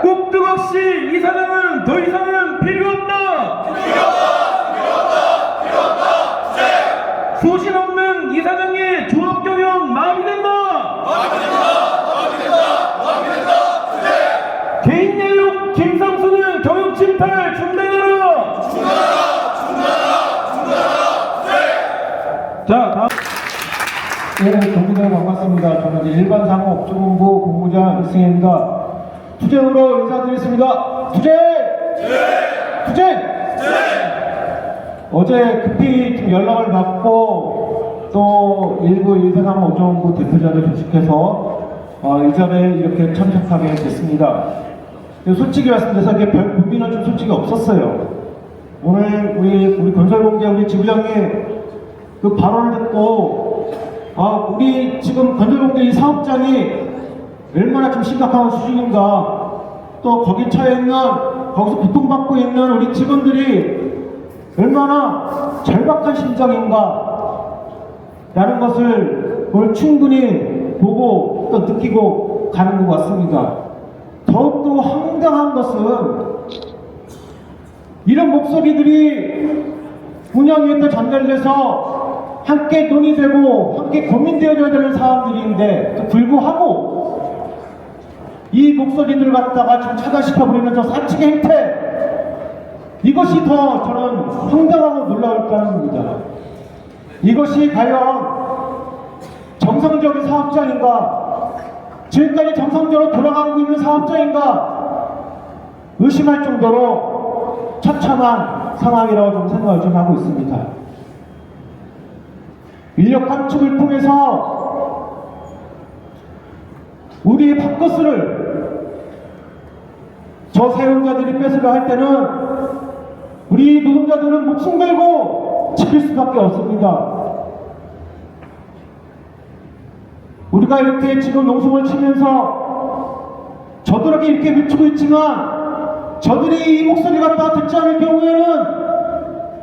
꼭두각시 이사장은 더 이상은 필요 없다. 소신 없는 이사장의 조합 경영 마비된다. 개인 내육 김상수는 경영 침탈 중단하라. 자, 다음. 네, 경기장 반갑습니다. 저는 이제 일반상업주본부 본부장 이승혜입니다. 투쟁으로 인사드리겠습니다. 투쟁! 투쟁! 어제 급히 좀 연락을 받고 또 일부 일사상 오정부 대표자를 조직해서 이 자리에 이렇게 참석하게 됐습니다. 솔직히 말씀드려서 이게 별 고민은 좀 솔직히 없었어요. 오늘 우리 건설공개 우리 지부장님 그 발언을 듣고 우리 지금 건설공개 이 사업장이 얼마나 좀 심각한 수준인가, 또 거기 처해 있는, 거기서 고통받고 있는 우리 직원들이 얼마나 절박한 심정인가 라는 것을 오늘 충분히 보고 또 느끼고 가는 것 같습니다. 더욱더 황당한 것은 이런 목소리들이 운영위원회 전달돼서 함께 논의되고 함께 고민되어야 되는 사람들인데 불구하고 이 목소리들을 갖다가 좀 차단시켜버리는 저 사측의 행태, 이것이 더 저는 황당하고 놀라울 따름입니다. 이것이 과연 정상적인 사업장인가, 지금까지 정상적으로 돌아가고 있는 사업장인가 의심할 정도로 처참한 상황이라고 좀 생각을 좀 하고 있습니다. 인력 감축을 통해서 우리의 밥것을 저 사용자들이 뺏으려 할 때는 우리 노동자들은 목숨 걸고 지킬 수밖에 없습니다. 우리가 이렇게 지금 농성을 치면서 저들에게 이렇게 외치고 있지만 저들이 이 목소리 갖다 듣지 않을 경우에는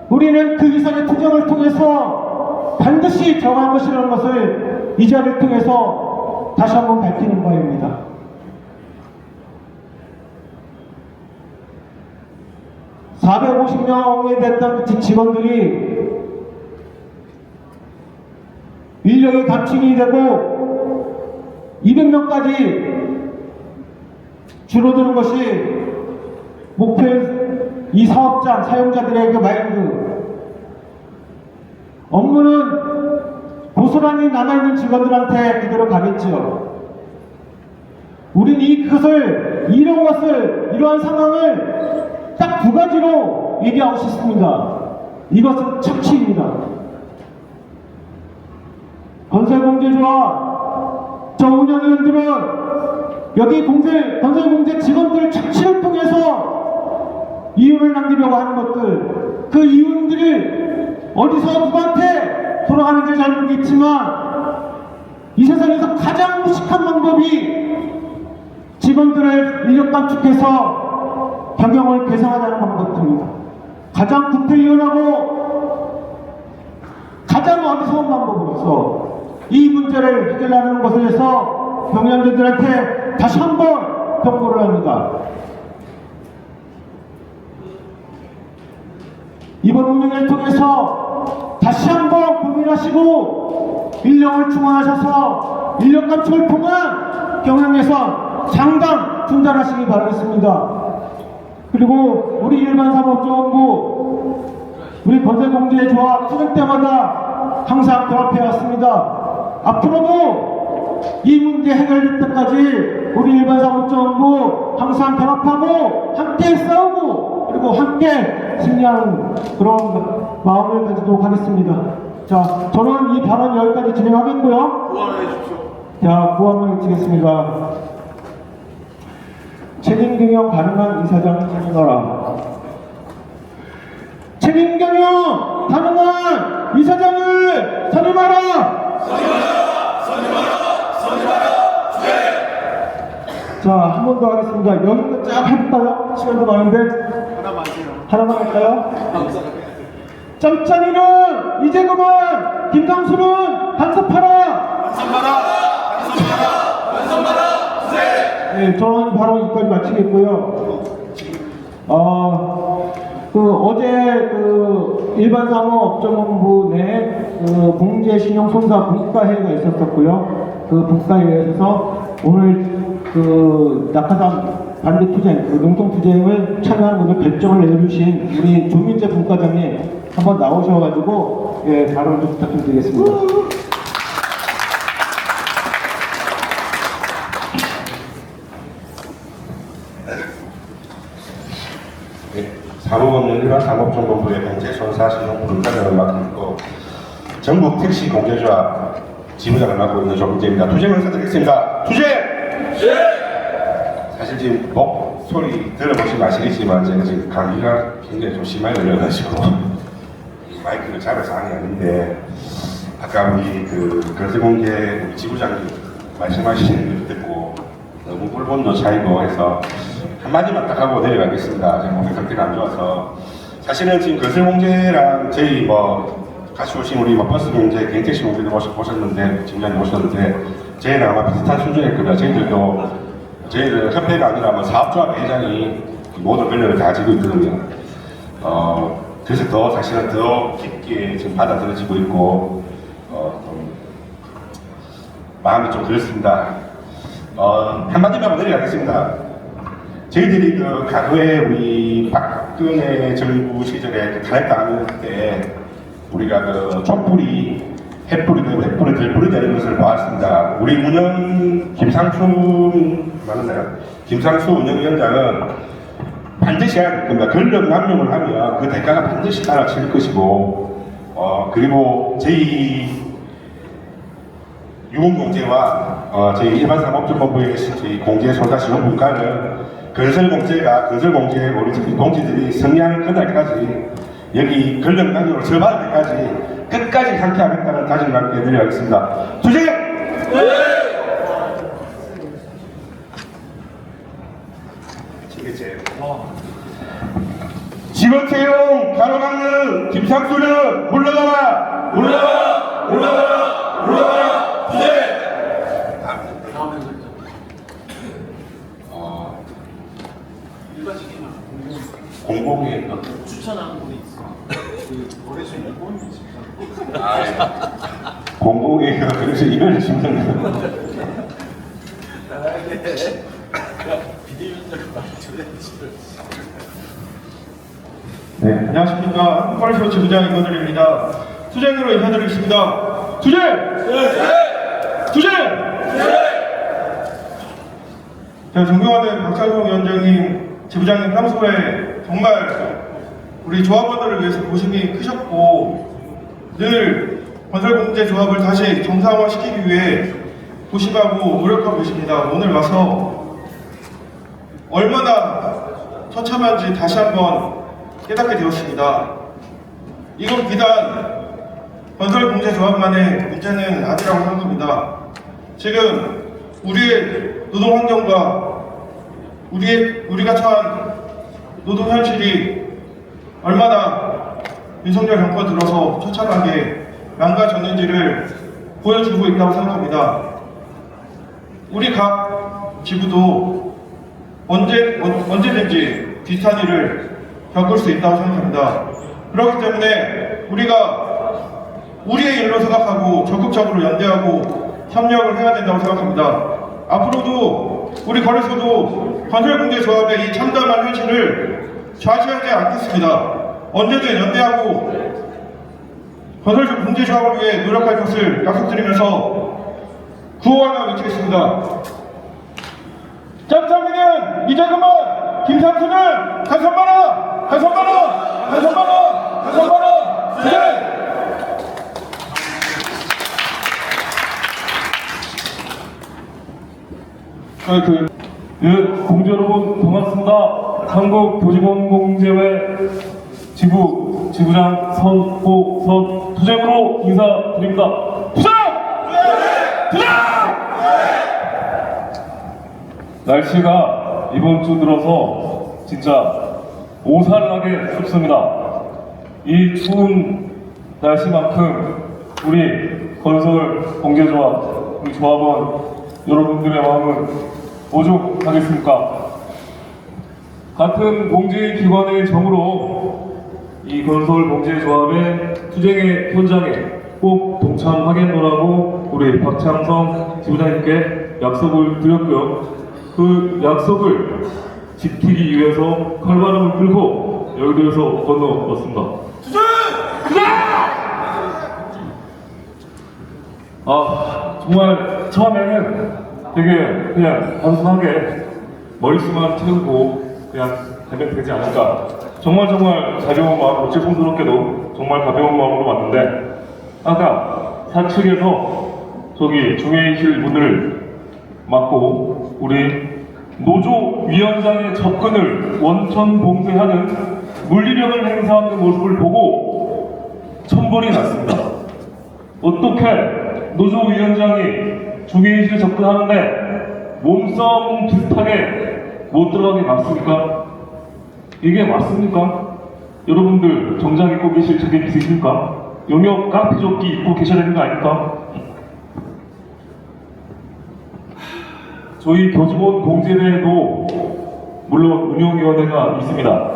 우리는 그 이상의 투쟁을 통해서 반드시 정할 것이라는 것을 이 자리를 통해서 다시 한번 밝히는 바입니다. (450명이) 됐던 그 직원들이 인력이 감축이 되고 200명까지 줄어드는 것이 목표인 이 사업장 사용자들의 그 마인드, 업무는 고스란히 남아있는 직원들한테 그대로 가겠지요. 우린 이러한 상황을 딱 두 가지로 얘기하고 싶습니다. 이것은 착취입니다. 건설공제조합 저 운영위원들은 여기 건설공제 직원들 착취를 통해서 이윤을 남기려고 하는 것들, 그 이윤들이 어디서 누구한테 돌아가는지 잘 모르겠지만 이 세상에서 가장 무식한 방법이 직원들을 인력 감축해서 경영을 개선하자는 방법입니다. 가장 구태의연하고 가장 어리석은 방법으로서 이 문제를 해결하는 것에 대해서 경영진들한테 다시 한번 경고를 합니다. 이번 운영을 통해서 다시 한번 고민하시고 인력을 충원하셔서 인력 감축을 통한 경영 개선 상당 중단하시기 바라겠습니다. 그리고 우리 일반사업조합부 우리 건설공제조합 투쟁 때마다 항상 결합해 왔습니다. 앞으로도 이 문제 해결될 때까지 우리 일반사업조합부 항상 결합하고 함께 싸우고 그리고 함께 승리하는 그런 마음을 가지도록 하겠습니다. 자, 저는 이 발언 여기까지 진행하겠고요. 보완해 주십시오. 자, 구함을 드리겠습니다. 책임경영 가능한 이사장 선임하라. 책임경영 가능한 이사장을 선임하라. 자, 한 번 더 하겠습니다. 여기서 쫙 해볼까요? 시간도 많은데 하나만 할까요? 짬짬이는 이제 그만, 김강수는 간섭하라. 네, 저는 바로 여기까지 마치겠고요. 어제 일반사무업종본부 내 공제신용 손사 분과회의가 있었었고요. 그 분과회의에서 오늘 낙하산 반대투쟁, 농성투쟁을 참여하는 분들 결정을 내려주신 우리 조민재 분과장님 한번 나오셔가지고 발언 좀 부탁 좀 드리겠습니다. 사무법령 일반 사무업종본부의 경제손사신용 분과장을 맡고 있고 전국 택시 공제조합 지부장을 맡고 있는 조문재입니다. 투쟁을 인사드리겠습니다. 투쟁! 사실 지금 목소리 들어보시면 아시겠지만 제가 지금 감기가 굉장히 좀 심하게 걸려가지고 마이크를 잡아서 하는 게 아닌데 아까 우리 그 거세공제 지부장님 말씀하시는 걸 듣고 너무 꿀본도 차이고 해서 한마디만 딱 하고 내려가겠습니다. 제가 몸이 상태가 안 좋아서 사실은 지금 거세공제랑 저희 같이 오신 우리 버스 공제, 개인택시 공제도 오셨는데 지부장님 오셨는데 저희는 아마 비슷한 수준일 겁니다. 저희들 협회가 아니라 사업조합 회장이 모든 권력을 다 가지고 있거든요. 그래서 더 사실은 더 깊게 지금 받아들여지고 있고 좀 마음이 좀 그렇습니다. 한마디만 하고 내려가겠습니다. 저희들이 그 과거에 우리 박근혜 정부 시절에 그 탄핵당할 때 우리가 그 촛불이 햇불이 되고 햇불이 들불이 되는 것을 보았습니다. 우리 김상수 운영위원장은 반드시 해야 될 겁니다. 권력 남용을 하면 그 대가가 반드시 따라칠 것이고 그리고 저희 유공공제와 저희 일반사업종본부에 계신 저희 공제소사신용분과는 건설공제 우리 동지들이 승리하는 그날까지 여기 권력 남용을 처벌할 때까지 끝까지 함께하겠다는 다짐을 함께 드리겠습니다. 투쟁! 직원 채용 가로막는 김상수는 물러가라! 투쟁! 공공의 추천하는 분이 있어. 공공의 그래서 이걸 지금 네, 안녕하십니까. 한국발표 지부장 이건들입니다. 투쟁으로 인사드리겠습니다. 투쟁! 투쟁! 제가 존경하는 박찬성 위원장님, 지부장님 평소에 정말 우리 조합원들을 위해서 고심이 크셨고 늘 건설공제조합을 다시 정상화시키기 위해 고심하고 노력하고 계십니다. 오늘 와서 얼마나 처참한지 다시 한번 깨닫게 되었습니다. 이건 비단 건설공제조합만의 문제는 아니라고 생각합니다. 지금 우리의 노동환경과 우리가 처한 노동 현실이 얼마나 윤석열 정권 들어서 처참하게 망가졌는지를 보여주고 있다고 생각합니다. 우리 각 지부도 언제든지 비슷한 일을 겪을 수 있다고 생각합니다. 그렇기 때문에 우리가 우리의 일로 생각하고 적극적으로 연대하고 협력을 해야 된다고 생각합니다. 앞으로도 우리 거래소도 건설공제조합의 이 참담한 현실을 좌시하지 않겠습니다. 언제든 연대하고 건설공제조합을 위해 노력할 것을 약속드리면서 구호하나 외치겠습니다. 짬짬이는 이제 그만! 김상수는 간선마라! 간선마라! 간선마라! 간선마라! 투쟁! 공제 여러분 반갑습니다. 한국도시공공제회 지부장 선보선 투쟁으로 인사드립니다. 투쟁! 투쟁! 날씨가 이번 주 들어서 진짜 오살나게 춥습니다. 이 추운 날씨만큼 우리 건설공제조합, 우리 조합원 여러분들의 마음은 오죽하겠습니까? 같은 공직기관의 정으로 이 건설공제조합의 투쟁의 현장에 꼭 동참하겠노라고 우리 박창성 지부장님께 약속을 드렸고요. 그 약속을 지키기 위해서 칼바람을 끌고 여기에서 건너왔습니다. 정말 처음에는 되게 그냥 단순하게 머릿수만 채우고 그냥 되면 되지 않을까. 정말 가벼운 마음으로, 죄송스럽게도 정말 가벼운 마음으로 왔는데, 아까 사측에서 저기 중회의실 문을 막고 우리 노조 위원장의 접근을 원천 봉쇄하는 물리력을 행사하는 모습을 보고 천불이 났습니다. 어떻게 노조 위원장이 중회의실에 접근하는데 몸싸움 비슷하게 못 들어가게 막습니까? 이게 맞습니까? 여러분들 정장 입고 계실 자격 있으십니까? 영역 깡패 조끼 입고 계셔야 되는 거 아닙니까? 저희 교직원 공제회에도 물론 운영위원회가 있습니다.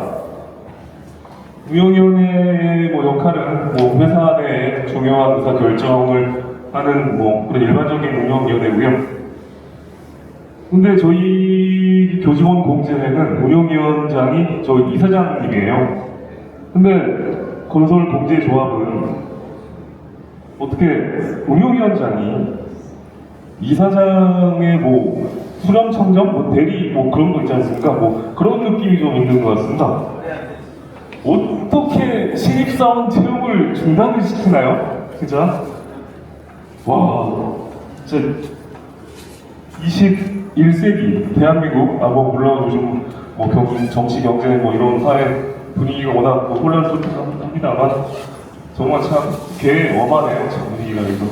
운영위원회의 역할은 회사 내에 중요한 의사 결정을 하는 그런 일반적인 운영위원회고요. 근데 저희 교직원 공제회는 운영위원장이 저희 이사장님이에요. 근데 건설 공제조합은 어떻게 운영위원장이 이사장의 수렴청정, 대리 그런 거 있지 않습니까? 그런 느낌이 좀 있는 것 같습니다. 어떻게 신입사원 채용을 중단을 시키나요? 진짜? 와, 진짜 21세기 대한민국, 물론 요즘 정치, 경제 이런 사회 분위기가 워낙 혼란스럽습니다만 정말 참 개엄하네요, 참 분위기가. 그래서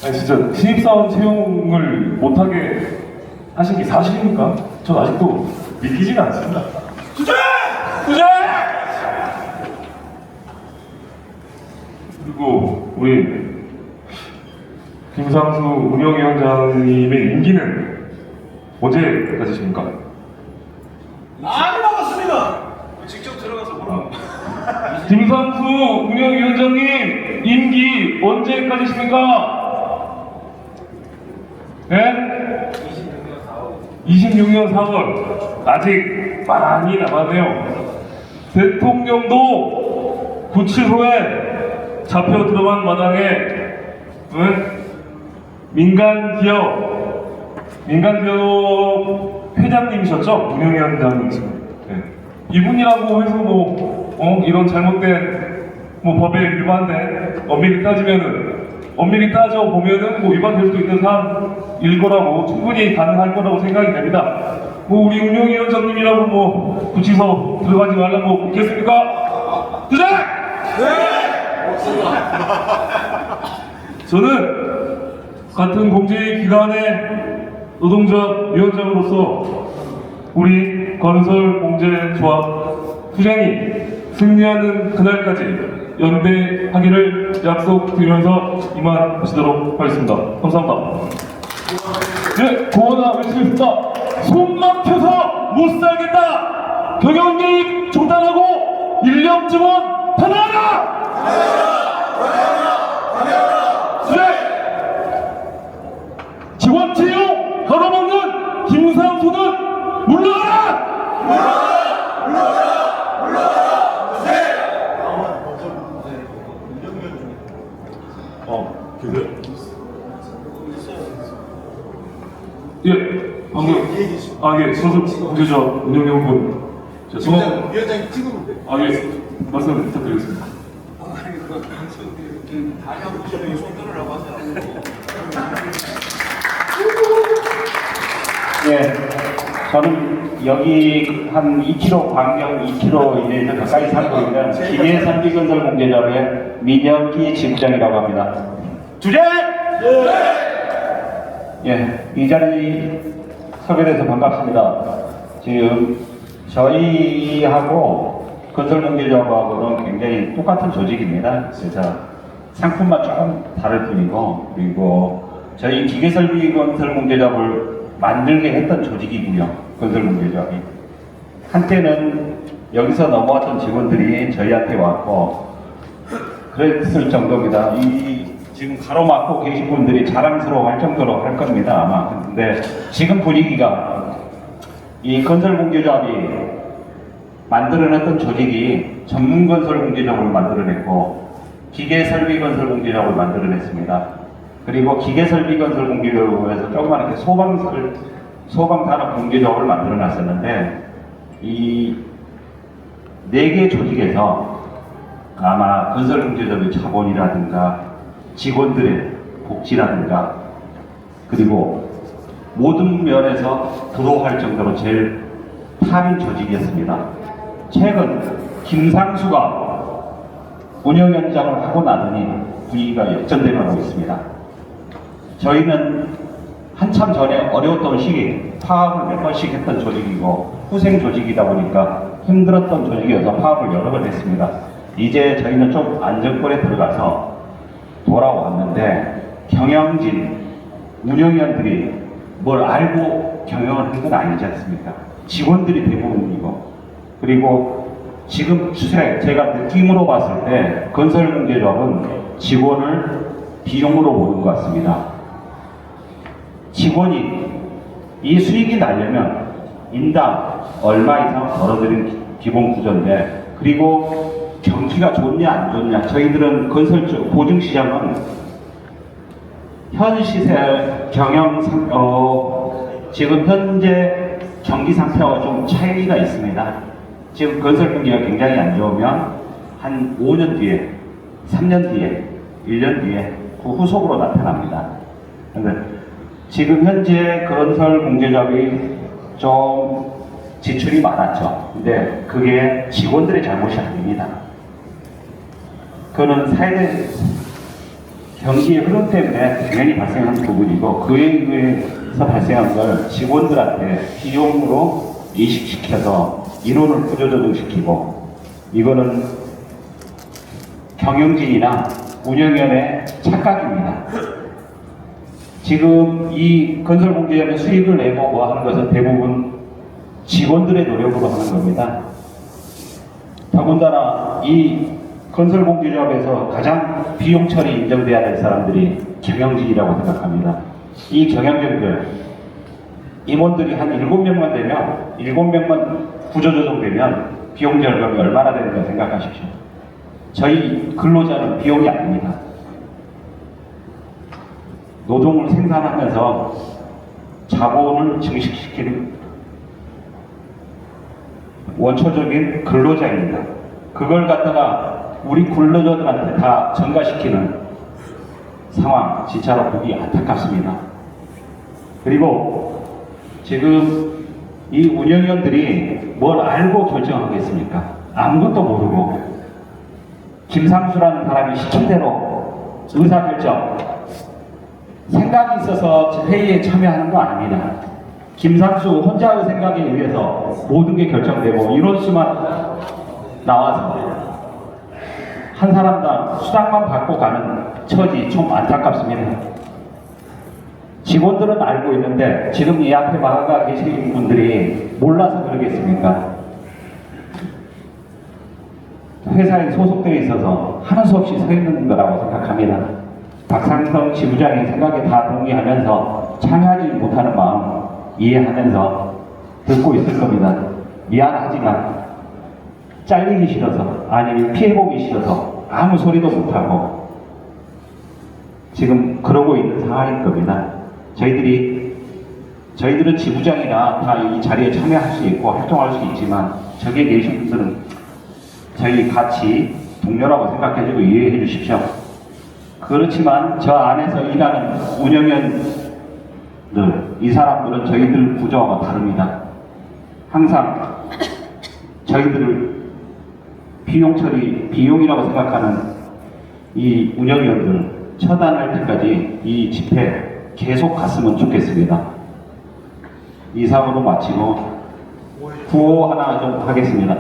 아니 진짜 신입사원 채용을 못하게 하신 게 사실입니까? 전 아직도 믿기지가 않습니다. 투쟁! 그리고 우리 김상수 운영위원장님의 임기는 언제까지십니까? 많이 남았습니다. 김상수 운영위원장님 임기 언제까지십니까? 네? 26년 4월. 아직 많이 남았네요. 대통령도 9.7 후에 잡혀 들어간 마당에 민간 기업 회장님이셨죠? 운영위원장님이십니다. 네. 이분이라고 해서 이런 잘못된 법에 위반된 엄밀히 따져보면은 위반될 수도 있는 사항일 거라고 충분히 가능할 거라고 생각이 됩니다. 우리 운영위원장님이라고 구치소 들어가지 말라고 묻겠습니까? 투쟁! 저는 같은 공제기관의 노동조합 위원장으로서 우리 건설공제조합 투쟁이 승리하는 그날까지 연대하기를 약속드리면서 이만하시도록 하겠습니다. 감사합니다. 네, 구호나 외치겠습니다. 손 막혀서 못 살겠다. 경영개입 중단하고 인력 지원 단호하라. 네. 지원 채용 걸어먹는 김상수는 물러가라. 계세요? 예, 방금 선수 공제조합 운영위원분 위원장님 찍으면 돼. 말씀 부탁드리겠습니다. 예, 저는 여기 한 2km 반경 2km 이내에서 가까이 살고 있는 기계산비건설공제조합의 민혁기 지부장이라고 합니다. 주제! 예, 이 자리 섭외돼서 반갑습니다. 지금 저희하고 건설공제조합하고는 굉장히 똑같은 조직입니다. 그래서 상품만 조금 다를 뿐이고, 그리고 저희 기계설비건설공제조합을 만들게 했던 조직이고요. 건설공제조합이 한때는 여기서 넘어왔던 직원들이 저희한테 왔고 그랬을 정도입니다. 지금 가로막고 계신 분들이 자랑스러워할 정도로 할 겁니다, 아마. 근데 지금 분위기가 이 건설공제조합이 만들어냈던 조직이 전문건설공제조합을 만들어냈고 기계설비건설공제조합을 만들어냈습니다. 그리고 기계설비건설공제조합에서 조그맣게 소방서를 소방산업 공개조합을 만들어 놨었는데 이 4개 조직에서 아마 건설공제조합의 자본이라든가 직원들의 복지라든가 그리고 모든 면에서 부러워할 정도로 제일 탑인 조직이었습니다. 최근 김상수가 운영위원장을 하고 나더니 분위기가 역전되고 있습니다. 저희는 한참 전에 어려웠던 시기 파업을 몇 번씩 했던 조직이고 후생 조직이다 보니까 힘들었던 조직이어서 파업을 여러 번 했습니다. 이제 저희는 좀 안정권에 들어가서 돌아왔는데 경영진, 운영위원들이 뭘 알고 경영을 한 건 아니지 않습니까? 직원들이 대부분이고 그리고 지금 추세 제가 느낌으로 봤을 때 건설공제조합은 직원을 비용으로 보는 것 같습니다. 직원이 이 수익이 나려면 인당 얼마 이상 벌어들인 기본 구조인데 그리고 경기가 좋냐 안 좋냐 저희들은 건설 쪽 보증시장은 현 시세 경영 지금 현재 경기 상태와 좀 차이가 있습니다. 지금 건설 경기가 굉장히 안 좋으면 한 5년 뒤에, 3년 뒤에, 1년 뒤에 그 후속으로 나타납니다. 근데 지금 현재 건설 공제조합이 좀 지출이 많았죠. 근데 그게 직원들의 잘못이 아닙니다. 그거는 사회적 경기의 흐름 때문에 당연히 발생한 부분이고 그에 의해서 발생한 걸 직원들한테 비용으로 이식시켜서 인원을 구조조정시키고 이거는 경영진이나 운영위원회의 착각입니다. 지금 이 건설공제업의 수익을 내고 뭐 하는 것은 대부분 직원들의 노력으로 하는 겁니다. 더군다나 이 건설공제조합에서 가장 비용 처리 인정돼야 될 사람들이 경영진이라고 생각합니다. 이 경영진들 임원들이 한 7명만 되면 7명만 구조조정되면 비용 절감이 얼마나 되는가 생각하십시오. 저희 근로자는 비용이 아닙니다. 노동을 생산하면서 자본을 증식시키는 원초적인 근로자입니다. 그걸 갖다가 우리 근로자들한테 다 전가시키는 상황 진짜로 보기 안타깝습니다. 그리고 지금 이 운영위원들이 뭘 알고 결정하겠습니까? 아무것도 모르고 김상수라는 사람이 시킨 대로 의사결정 생각이 있어서 회의에 참여하는 거 아닙니다. 김상수 혼자의 생각에 의해서 모든 게 결정되고 인원수만 나와서 한 사람당 수당만 받고 가는 처지 좀 안타깝습니다. 직원들은 알고 있는데 지금 이 앞에 나가 계신 분들이 몰라서 그러겠습니까? 회사에 소속되어 있어서 하는 수 없이 서 있는 거라고 생각합니다. 박상성 지부장의 생각에 다 동의하면서 참여하지 못하는 마음 이해하면서 듣고 있을 겁니다. 미안하지만 잘리기 싫어서 아니면 피해보기 싫어서 아무 소리도 못하고 지금 그러고 있는 상황일 겁니다. 저희들은 지부장이나 다 이 자리에 참여할 수 있고 활동할 수 있지만 저기에 계신 분들은 저희 같이 동료라고 생각해주고 이해해 주십시오. 그렇지만 저 안에서 일하는 운영위원들 이 사람들은 저희들 구조와 다릅니다. 항상 저희들을 비용 처리, 비용이라고 생각하는 이 운영위원들 처단할 때까지 이 집회 계속 갔으면 좋겠습니다. 이상으로 마치고 구호 하나 좀 하겠습니다.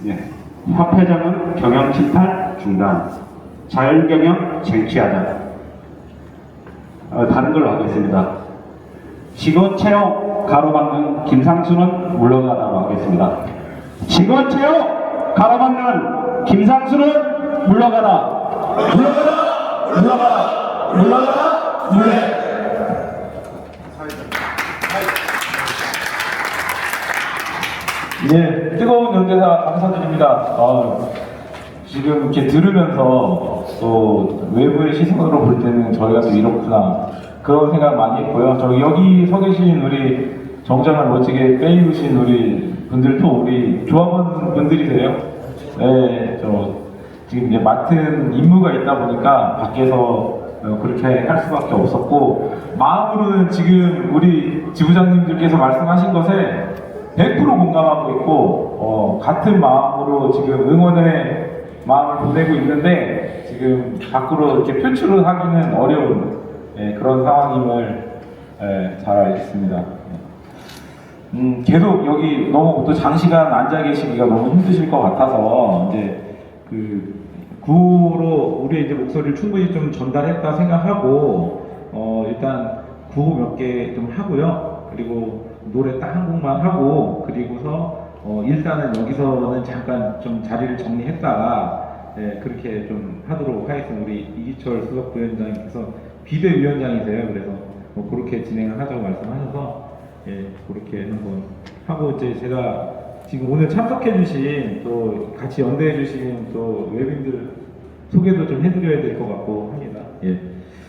예. 협회장은 경영 침탈 중단, 자율경영 쟁취하자. 다른 걸로 하겠습니다. 직원 채용 가로막는 김상수는 물러가라고 하겠습니다. 직원 채용 가로막는 김상수는 물러가라. 물러가라. 물러가라. 물러가라. 물러가라. 예, 뜨거운 연대사 감사드립니다. 지금 이렇게 들으면서 또 외부의 시선으로 볼 때는 저희가 또 이렇구나 그런 생각 많이 했고요. 저 여기 서 계신 우리 정장을 멋지게 빼입으신 우리 분들도 우리 조합원 분들이세요. 네, 저 지금 이제 맡은 임무가 있다 보니까 밖에서 그렇게 할 수밖에 없었고 마음으로는 지금 우리 지부장님들께서 말씀하신 것에 100% 공감하고 있고 같은 마음으로 지금 응원의 마음을 보내고 있는데 지금 밖으로 이렇게 표출을 하기는 어려운 그런 상황임을 잘 알겠습니다. 계속 여기 너무 또 장시간 앉아 계시기가 너무 힘드실 것 같아서 이제 그 구호로 우리의 이제 목소리를 충분히 좀 전달했다 생각하고 일단 구호 몇 개 좀 하고요. 그리고 노래 딱 한 곡만 하고 그리고서 일단은 여기서는 잠깐 좀 자리를 정리했다가 그렇게 좀 하도록 하겠습니다. 우리 이기철 수석 부위원장님께서 비대위원장이세요. 그래서 뭐 그렇게 진행을 하자고 말씀하셔서 그렇게 한번 하고 이제 제가 지금 오늘 참석해주신 또 같이 연대해주신 또 외빈들 소개도 좀 해드려야 될 것 같고 합니다. 예.